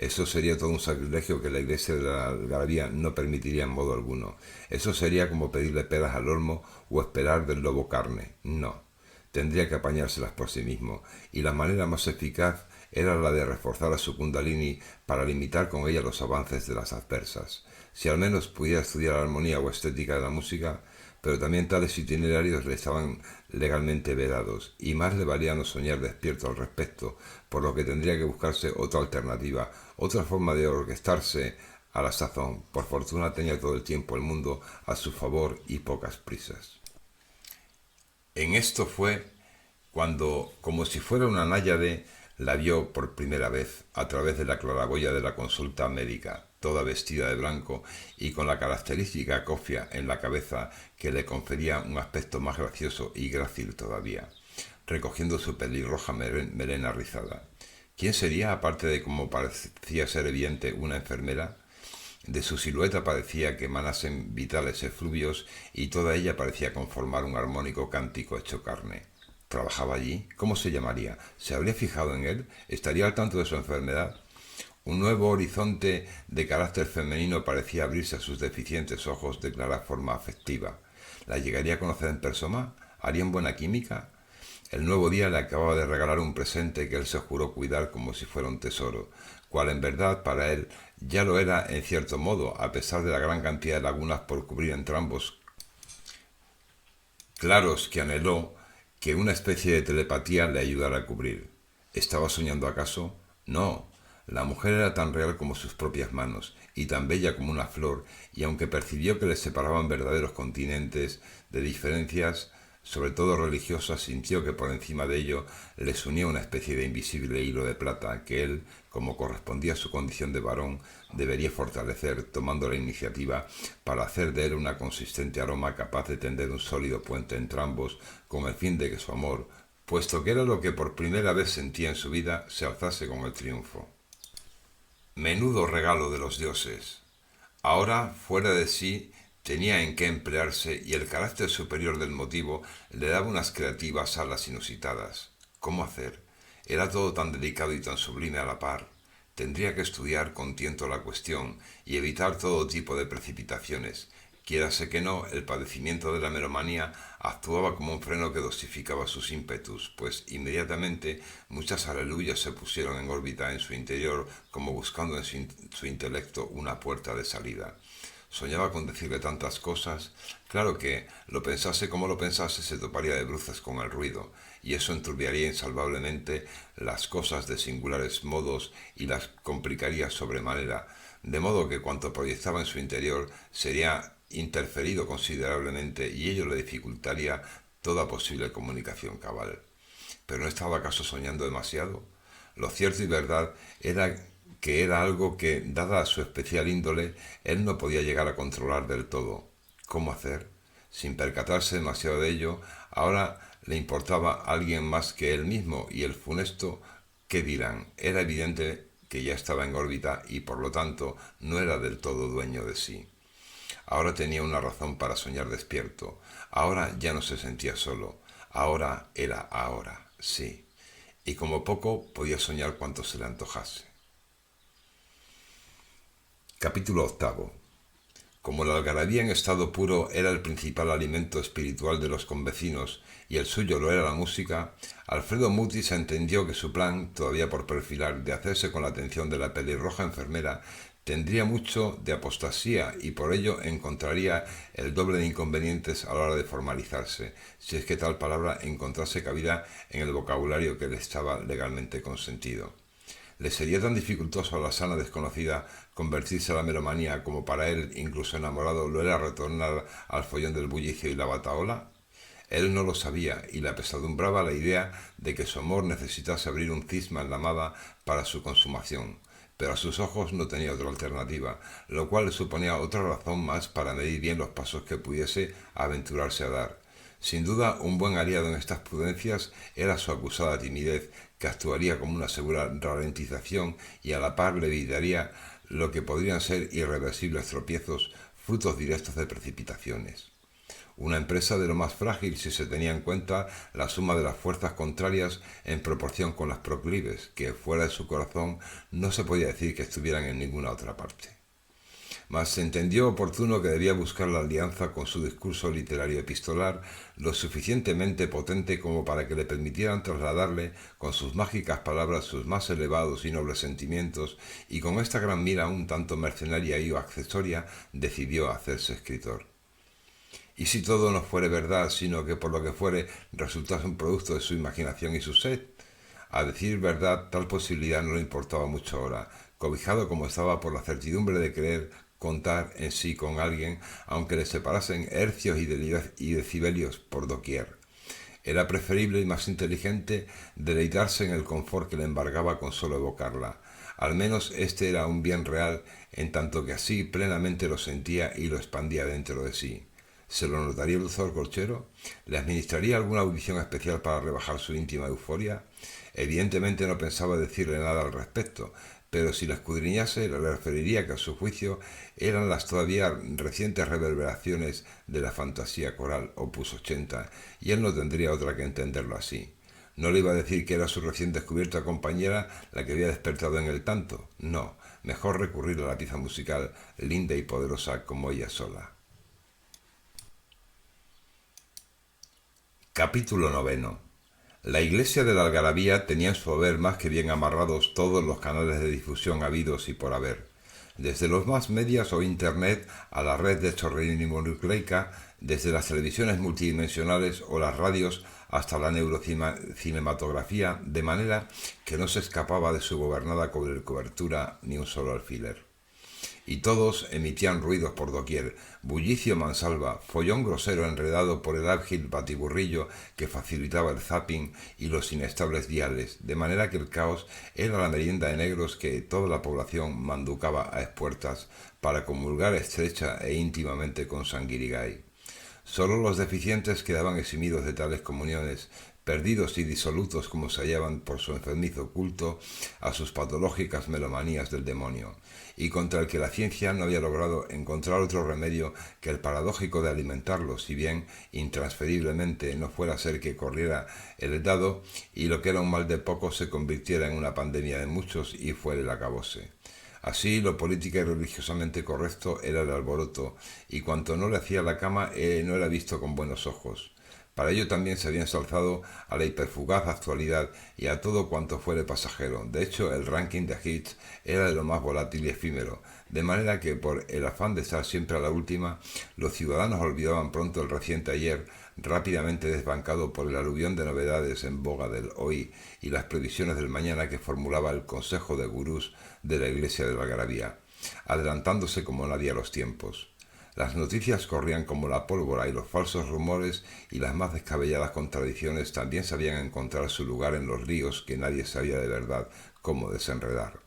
Eso sería todo un sacrilegio que la iglesia de la algarabía no permitiría en modo alguno. Eso sería como pedirle peras al olmo o esperar del lobo carne. No. Tendría que apañárselas por sí mismo, y la manera más eficaz era la de reforzar a su kundalini para limitar con ella los avances de las adversas. Si al menos pudiera estudiar armonía o estética de la música, pero también tales itinerarios le estaban legalmente vedados, y más le valía no soñar despierto al respecto, por lo que tendría que buscarse otra alternativa, otra forma de orquestarse a la sazón. Por fortuna tenía todo el tiempo el mundo a su favor y pocas prisas. En esto fue cuando, como si fuera una náyade, la vio por primera vez a través de la claraboya de la consulta médica, toda vestida de blanco y con la característica cofia en la cabeza que le confería un aspecto más gracioso y grácil todavía, recogiendo su pelirroja melena rizada. ¿Quién sería, aparte de, como parecía ser evidente, una enfermera? De su silueta parecía que emanasen vitales efluvios y toda ella parecía conformar un armónico cántico hecho carne. ¿Trabajaba allí? ¿Cómo se llamaría? ¿Se habría fijado en él? ¿Estaría al tanto de su enfermedad? Un nuevo horizonte de carácter femenino parecía abrirse a sus deficientes ojos de clara forma afectiva. ¿La llegaría a conocer en persona? ¿Harían buena química? El nuevo día le acababa de regalar un presente que él se juró cuidar como si fuera un tesoro, cual en verdad para él ya lo era en cierto modo, a pesar de la gran cantidad de lagunas por cubrir entrambos claros que anheló que una especie de telepatía le ayudara a cubrir. ¿Estaba soñando acaso? No. La mujer era tan real como sus propias manos, y tan bella como una flor, y aunque percibió que le separaban verdaderos continentes de diferencias, sobre todo religiosas, sintió que por encima de ello les unía una especie de invisible hilo de plata que él, como correspondía a su condición de varón, debería fortalecer, tomando la iniciativa para hacer de él una consistente aroma capaz de tender un sólido puente entre ambos, con el fin de que su amor, puesto que era lo que por primera vez sentía en su vida, se alzase con el triunfo. Menudo regalo de los dioses. Ahora, fuera de sí, tenía en qué emplearse y el carácter superior del motivo le daba unas creativas alas inusitadas. ¿Cómo hacer? Era todo tan delicado y tan sublime a la par. Tendría que estudiar con tiento la cuestión y evitar todo tipo de precipitaciones. Quiérase que no, el padecimiento de la melomanía actuaba como un freno que dosificaba sus ímpetus, pues inmediatamente muchas aleluyas se pusieron en órbita en su interior, como buscando en su intelecto una puerta de salida. Soñaba con decirle tantas cosas. Claro que, lo pensase como lo pensase, se toparía de bruces con el ruido, y eso enturbiaría insalvablemente las cosas de singulares modos y las complicaría sobremanera, de modo que cuanto proyectaba en su interior sería interferido considerablemente y ello le dificultaría toda posible comunicación cabal. ¿Pero no estaba acaso soñando demasiado? Lo cierto y verdad era que era algo que, dada su especial índole, él no podía llegar a controlar del todo. ¿Cómo hacer? Sin percatarse demasiado de ello, ahora le importaba a alguien más que él mismo, y el funesto ¿qué dirán? Era evidente que ya estaba en órbita y por lo tanto no era del todo dueño de sí. Ahora tenía una razón para soñar despierto. Ahora ya no se sentía solo. Ahora era ahora, sí. Y como poco podía soñar cuanto se le antojase. Capítulo octavo. Como la algarabía en estado puro era el principal alimento espiritual de los convecinos y el suyo lo era la música, Alfredo Mutis entendió que su plan, todavía por perfilar, de hacerse con la atención de la pelirroja enfermera, tendría mucho de apostasía y por ello encontraría el doble de inconvenientes a la hora de formalizarse, si es que tal palabra encontrase cabida en el vocabulario que le estaba legalmente consentido. Le sería tan dificultoso a la sana desconocida convertirse a la melomanía como para él, incluso enamorado, lo era retornar al follón del bullicio y la batahola. Él no lo sabía y le apesadumbraba la idea de que su amor necesitase abrir un cisma en la amada para su consumación, pero a sus ojos no tenía otra alternativa, lo cual le suponía otra razón más para medir bien los pasos que pudiese aventurarse a dar. Sin duda, un buen aliado en estas prudencias era su acusada timidez, que actuaría como una segura ralentización y a la par le evitaría lo que podrían ser irreversibles tropiezos, frutos directos de precipitaciones. Una empresa de lo más frágil si se tenía en cuenta la suma de las fuerzas contrarias en proporción con las proclives, que fuera de su corazón no se podía decir que estuvieran en ninguna otra parte. Mas se entendió oportuno que debía buscar la alianza con su discurso literario epistolar lo suficientemente potente como para que le permitieran trasladarle con sus mágicas palabras sus más elevados y nobles sentimientos, y con esta gran mira un tanto mercenaria y accesoria decidió hacerse escritor. ¿Y si todo no fuere verdad, sino que por lo que fuere resultase un producto de su imaginación y su sed? A decir verdad, tal posibilidad no le importaba mucho ahora, cobijado como estaba por la certidumbre de querer contar en sí con alguien, aunque le separasen hercios y decibelios por doquier. Era preferible y más inteligente deleitarse en el confort que le embargaba con solo evocarla. Al menos este era un bien real, en tanto que así plenamente lo sentía y lo expandía dentro de sí. ¿Se lo notaría el doctor Corchero? ¿Le administraría alguna audición especial para rebajar su íntima euforia? Evidentemente no pensaba decirle nada al respecto, pero si la escudriñase le referiría que a su juicio eran las todavía recientes reverberaciones de la fantasía coral opus 80, y él no tendría otra que entenderlo así. No le iba a decir que era su recién descubierta compañera la que había despertado en el tanto, no, mejor recurrir a la pieza musical, linda y poderosa como ella sola. Capítulo noveno. La iglesia de la Algarabía tenía en su haber más que bien amarrados todos los canales de difusión habidos y por haber. Desde los más medias o Internet a la red de chorrerinonucleica, desde las televisiones multidimensionales o las radios hasta la neurocinematografía, de manera que no se escapaba de su gobernada cobertura ni un solo alfiler. Y todos emitían ruidos por doquier, bullicio mansalva, follón grosero enredado por el ágil batiburrillo que facilitaba el zapping y los inestables diales, de manera que el caos era la merienda de negros que toda la población manducaba a espuertas para comulgar estrecha e íntimamente con Sanguirigay. Sólo los deficientes quedaban eximidos de tales comuniones, perdidos y disolutos como se hallaban por su enfermizo culto a sus patológicas melomanías del demonio, y contra el que la ciencia no había logrado encontrar otro remedio que el paradójico de alimentarlos, si bien intransferiblemente no fuera a ser que corriera el dado y lo que era un mal de pocos se convirtiera en una pandemia de muchos y fuera el acabose. Así, lo política y religiosamente correcto era el alboroto, y cuanto no le hacía la cama no era visto con buenos ojos. Para ello también se había ensalzado a la hiperfugaz actualidad y a todo cuanto fuere pasajero. De hecho, el ranking de hits era de lo más volátil y efímero, de manera que por el afán de estar siempre a la última, los ciudadanos olvidaban pronto el reciente ayer, rápidamente desbancado por el aluvión de novedades en boga del hoy y las previsiones del mañana que formulaba el Consejo de Gurús de la Iglesia de la Algarabía, adelantándose como nadie a los tiempos. Las noticias corrían como la pólvora y los falsos rumores y las más descabelladas contradicciones también sabían encontrar su lugar en los líos que nadie sabía de verdad cómo desenredar.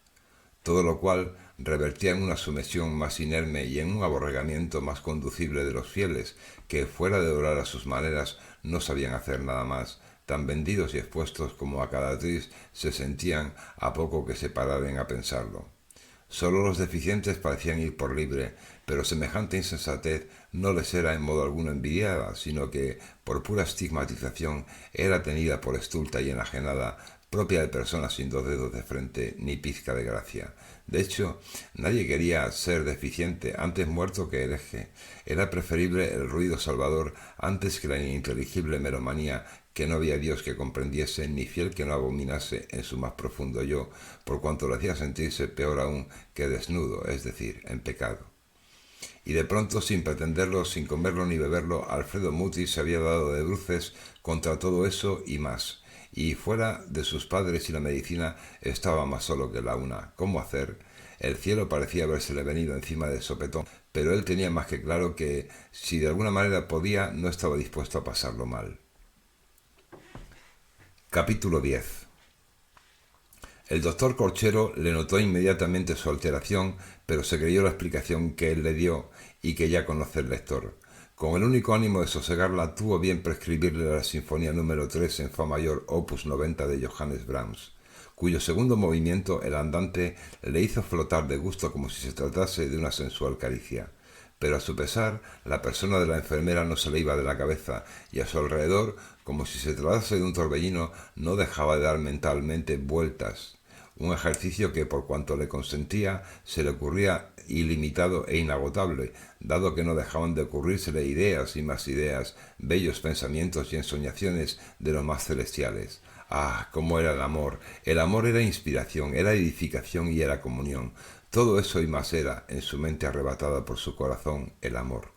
Todo lo cual revertía en una sumisión más inerme y en un aborregamiento más conducible de los fieles, que fuera de orar a sus maneras no sabían hacer nada más, tan vendidos y expuestos como a cada actriz se sentían a poco que se pararan a pensarlo. Sólo los deficientes parecían ir por libre, pero semejante insensatez no les era en modo alguno envidiada, sino que, por pura estigmatización, era tenida por estulta y enajenada, propia de personas sin dos dedos de frente ni pizca de gracia. De hecho, nadie quería ser deficiente, antes muerto que hereje. Era preferible el ruido salvador antes que la ininteligible melomanía que no había Dios que comprendiese, ni fiel que no abominase en su más profundo yo, por cuanto lo hacía sentirse peor aún que desnudo, es decir, en pecado. Y de pronto, sin pretenderlo, sin comerlo ni beberlo, Alfredo Mutis se había dado de bruces contra todo eso y más. Y fuera de sus padres y la medicina estaba más solo que la una. ¿Cómo hacer? El cielo parecía habérsele venido encima de sopetón, pero él tenía más que claro que, si de alguna manera podía, no estaba dispuesto a pasarlo mal. Capítulo 10. El doctor Corchero le notó inmediatamente su alteración, pero se creyó la explicación que él le dio y que ya conoce el lector. Con el único ánimo de sosegarla, tuvo bien prescribirle la Sinfonía número 3 en Fa mayor, opus 90 de Johannes Brahms, cuyo segundo movimiento, el andante, le hizo flotar de gusto como si se tratase de una sensual caricia. Pero a su pesar, la persona de la enfermera no se le iba de la cabeza, y a su alrededor, como si se tratase de un torbellino, no dejaba de dar mentalmente vueltas, un ejercicio que, por cuanto le consentía, se le ocurría ilimitado e inagotable, dado que no dejaban de ocurrírsele ideas y más ideas, bellos pensamientos y ensoñaciones de los más celestiales. Ah, cómo era el amor. El amor era inspiración, era edificación y era comunión. Todo eso y más era, en su mente arrebatada por su corazón, el amor.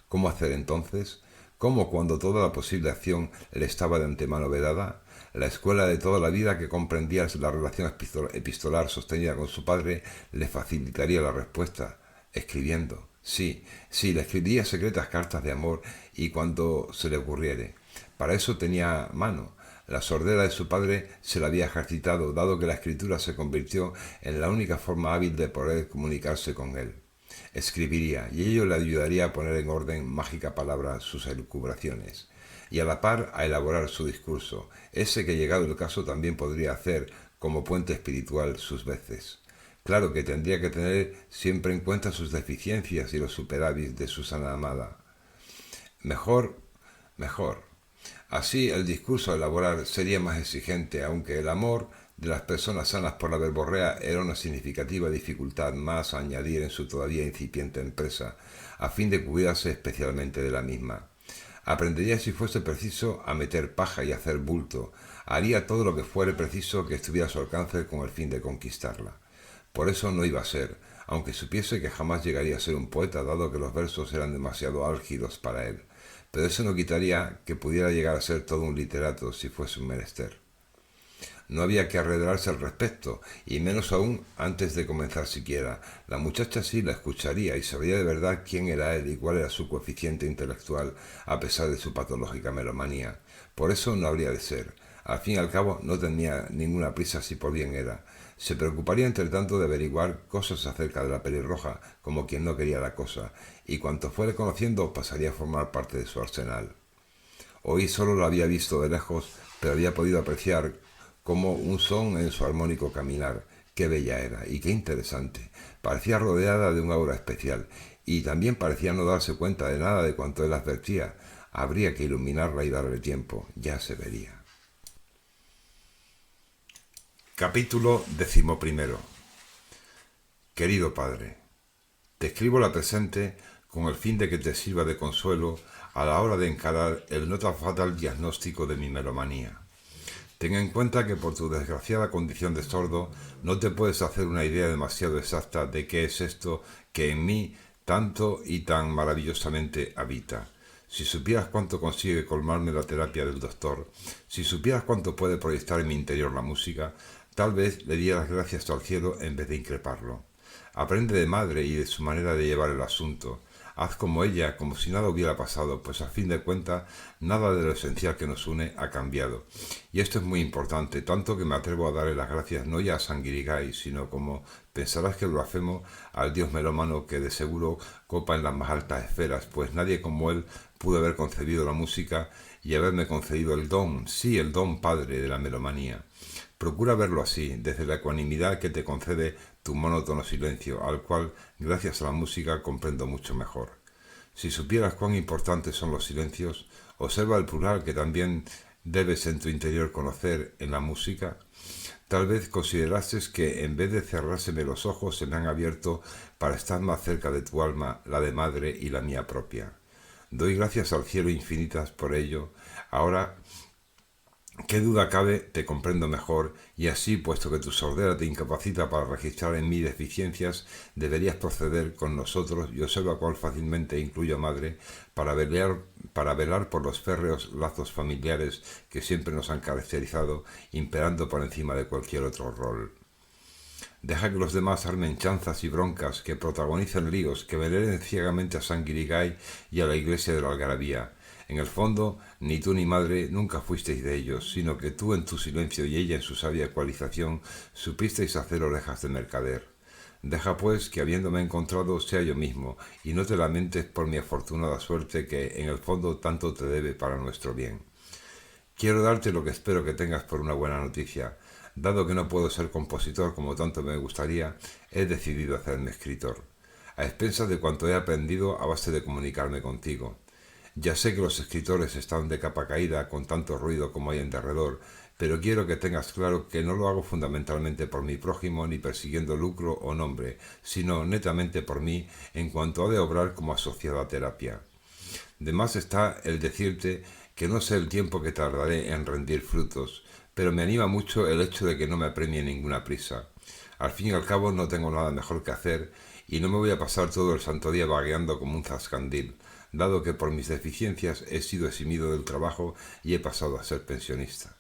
¿Cómo hacer entonces? ¿Cómo, cuando toda la posible acción le estaba de antemano vedada? La escuela de toda la vida, que comprendía la relación epistolar sostenida con su padre, le facilitaría la respuesta, escribiendo. Sí, le escribiría secretas cartas de amor y cuando se le ocurriere. Para eso tenía mano. La sordera de su padre se la había ejercitado, dado que la escritura se convirtió en la única forma hábil de poder comunicarse con él. Escribiría, y ello le ayudaría a poner en orden mágica palabra sus elucubraciones, y a la par a elaborar su discurso, ese que llegado el caso también podría hacer como puente espiritual sus veces. Claro que tendría que tener siempre en cuenta sus deficiencias y los superávits de su sana amada. Mejor. Así el discurso a elaborar sería más exigente, aunque el amor de las personas sanas por la verborrea era una significativa dificultad más a añadir en su todavía incipiente empresa, a fin de cuidarse especialmente de la misma. Aprendería, si fuese preciso, a meter paja y a hacer bulto. Haría todo lo que fuere preciso que estuviera a su alcance con el fin de conquistarla. Por eso no iba a ser, aunque supiese que jamás llegaría a ser un poeta, dado que los versos eran demasiado álgidos para él. Pero eso no quitaría que pudiera llegar a ser todo un literato si fuese un menester. No había que arredrarse al respecto, y menos aún antes de comenzar siquiera. La muchacha sí la escucharía y sabría de verdad quién era él y cuál era su coeficiente intelectual, a pesar de su patológica melomanía. Por eso no habría de ser. Al fin y al cabo no tenía ninguna prisa si por bien era. Se preocuparía entre tanto de averiguar cosas acerca de la pelirroja, como quien no quería la cosa, y cuanto fuere conociendo pasaría a formar parte de su arsenal. Hoy solo la había visto de lejos, pero había podido apreciar como un son en su armónico caminar. Qué bella era y qué interesante. Parecía rodeada de un aura especial, y también parecía no darse cuenta de nada de cuanto él advertía. Habría que iluminarla y darle tiempo, ya se vería. Capítulo 11. Querido padre, te escribo la presente con el fin de que te sirva de consuelo a la hora de encarar el no tan fatal diagnóstico de mi melomanía. Ten en cuenta que por tu desgraciada condición de sordo no te puedes hacer una idea demasiado exacta de qué es esto que en mí tanto y tan maravillosamente habita. Si supieras cuánto consigue colmarme la terapia del doctor, si supieras cuánto puede proyectar en mi interior la música, tal vez le dieras gracias al cielo en vez de increparlo. Aprende de madre y de su manera de llevar el asunto. Haz como ella, como si nada hubiera pasado, pues a fin de cuentas nada de lo esencial que nos une ha cambiado. Y esto es muy importante, tanto que me atrevo a darle las gracias no ya a San Guirigay, sino como pensarás que blasfemo al dios melómano que de seguro copa en las más altas esferas, pues nadie como él pudo haber concebido la música y haberme concedido el don, sí, el don padre de la melomanía. Procura verlo así, desde la ecuanimidad que te concede tu monótono silencio, al cual, gracias a la música, comprendo mucho mejor. Si supieras cuán importantes son los silencios, observa el plural que también debes en tu interior conocer en la música. Tal vez considerases que en vez de cerrárseme los ojos se me han abierto para estar más cerca de tu alma, la de madre y la mía propia. Doy gracias al cielo infinitas por ello. Ahora, qué duda cabe, te comprendo mejor, y así, puesto que tu sordera te incapacita para registrar en mí deficiencias, deberías proceder con nosotros, y observa cuál fácilmente incluyo a madre, para velar por los férreos lazos familiares que siempre nos han caracterizado, imperando por encima de cualquier otro rol. Deja que los demás armen chanzas y broncas, que protagonicen líos, que veneren ciegamente a San Guirigay y a la iglesia de la Algarabía. En el fondo, ni tú ni madre nunca fuisteis de ellos, sino que tú en tu silencio y ella en su sabia ecualización supisteis hacer orejas de mercader. Deja pues que habiéndome encontrado sea yo mismo, y no te lamentes por mi afortunada suerte que en el fondo tanto te debe para nuestro bien. Quiero darte lo que espero que tengas por una buena noticia. Dado que no puedo ser compositor como tanto me gustaría, he decidido hacerme escritor, a expensas de cuanto he aprendido a base de comunicarme contigo. Ya sé que los escritores están de capa caída con tanto ruido como hay en derredor, pero quiero que tengas claro que no lo hago fundamentalmente por mi prójimo ni persiguiendo lucro o nombre, sino netamente por mí en cuanto ha de obrar como asociada a terapia. De más está el decirte que no sé el tiempo que tardaré en rendir frutos, pero me anima mucho el hecho de que no me apremie ninguna prisa. Al fin y al cabo no tengo nada mejor que hacer y no me voy a pasar todo el santo día vagueando como un zascandil, dado que por mis deficiencias he sido eximido del trabajo y he pasado a ser pensionista.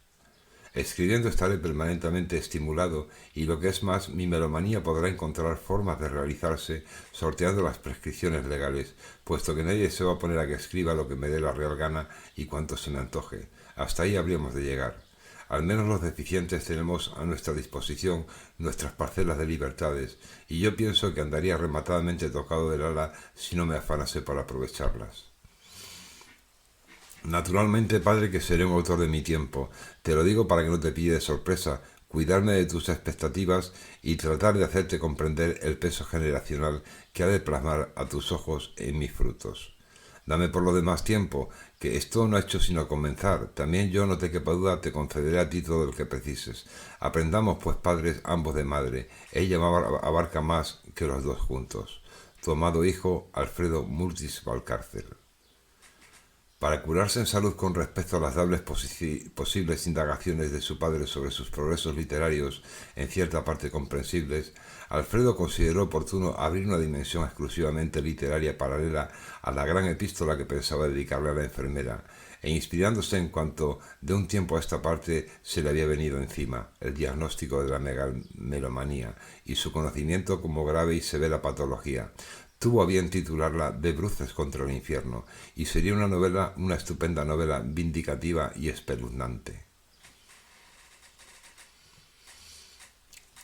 Escribiendo estaré permanentemente estimulado y lo que es más, mi melomanía podrá encontrar formas de realizarse sorteando las prescripciones legales, puesto que nadie se va a poner a que escriba lo que me dé la real gana y cuanto se me antoje. Hasta ahí habríamos de llegar. Al menos los deficientes tenemos a nuestra disposición nuestras parcelas de libertades, y yo pienso que andaría rematadamente tocado del ala si no me afanase para aprovecharlas. Naturalmente, padre, que seré un autor de mi tiempo. Te lo digo para que no te pille de sorpresa, cuidarme de tus expectativas y tratar de hacerte comprender el peso generacional que ha de plasmar a tus ojos en mis frutos. Dame por lo demás tiempo, que esto no ha hecho sino comenzar. También yo, no te quepa duda, te concederé a ti todo lo que precises. Aprendamos, pues, padres ambos de madre. Ella abarca más que los dos juntos. Tu amado hijo, Alfredo Mutis Valcárcel. Para curarse en salud con respecto a las dobles posibles indagaciones de su padre sobre sus progresos literarios, en cierta parte comprensibles, Alfredo consideró oportuno abrir una dimensión exclusivamente literaria paralela a la gran epístola que pensaba dedicarle a la enfermera, e inspirándose en cuanto de un tiempo a esta parte se le había venido encima, el diagnóstico de la melomanía y su conocimiento como grave y severa patología, tuvo a bien titularla De bruces contra el infierno, y sería una novela, una estupenda novela vindicativa y espeluznante.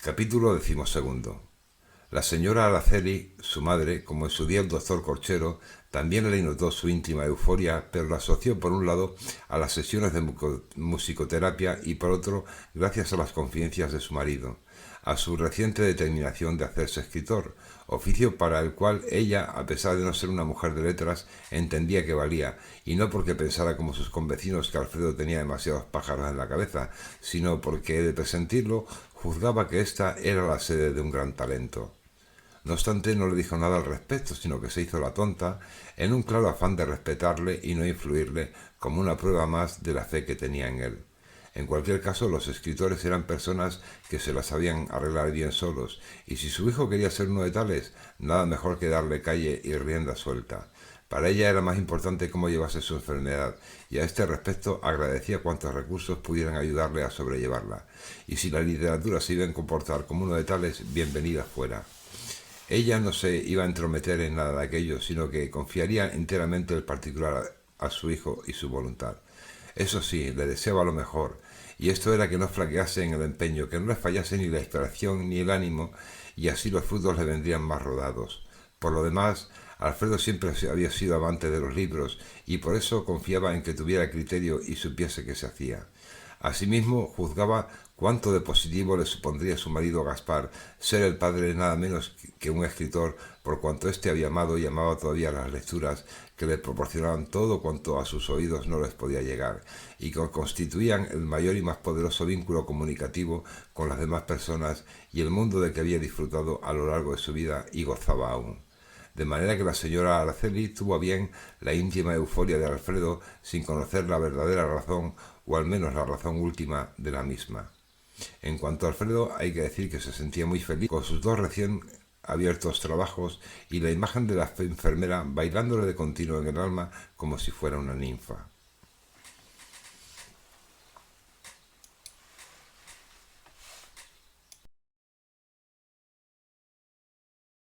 Capítulo 12. La señora Araceli, su madre, como en su día el doctor Corchero, también le notó su íntima euforia, pero la asoció por un lado a las sesiones de musicoterapia y por otro, gracias a las confidencias de su marido, a su reciente determinación de hacerse escritor, oficio para el cual ella, a pesar de no ser una mujer de letras, entendía que valía, y no porque pensara como sus convecinos que Alfredo tenía demasiados pájaros en la cabeza, sino porque, de presentirlo, juzgaba que ésta era la sede de un gran talento. No obstante, no le dijo nada al respecto, sino que se hizo la tonta, en un claro afán de respetarle y no influirle, como una prueba más de la fe que tenía en él. En cualquier caso, los escritores eran personas que se las sabían arreglar bien solos, y si su hijo quería ser uno de tales, nada mejor que darle calle y rienda suelta. Para ella era más importante cómo llevase su enfermedad, y a este respecto agradecía cuantos recursos pudieran ayudarle a sobrellevarla, y si la literatura se iba a comportar como uno de tales, bienvenida fuera. Ella no se iba a entrometer en nada de aquello, sino que confiaría enteramente el particular a su hijo y su voluntad. Eso sí, le deseaba lo mejor, y esto era que no flaquease en el empeño, que no le fallase ni la inspiración ni el ánimo, y así los frutos le vendrían más rodados. Por lo demás, Alfredo siempre había sido amante de los libros, y por eso confiaba en que tuviera criterio y supiese qué se hacía. Asimismo, juzgaba cuánto de positivo le supondría a su marido Gaspar ser el padre nada menos que un escritor, por cuanto éste había amado y amaba todavía las lecturas que le proporcionaban todo cuanto a sus oídos no les podía llegar, y que constituían el mayor y más poderoso vínculo comunicativo con las demás personas y el mundo de que había disfrutado a lo largo de su vida y gozaba aún. De manera que la señora Araceli tuvo a bien la íntima euforia de Alfredo sin conocer la verdadera razón, o al menos la razón última de la misma. En cuanto a Alfredo, hay que decir que se sentía muy feliz con sus dos recién abiertos trabajos y la imagen de la enfermera bailándole de continuo en el alma como si fuera una ninfa.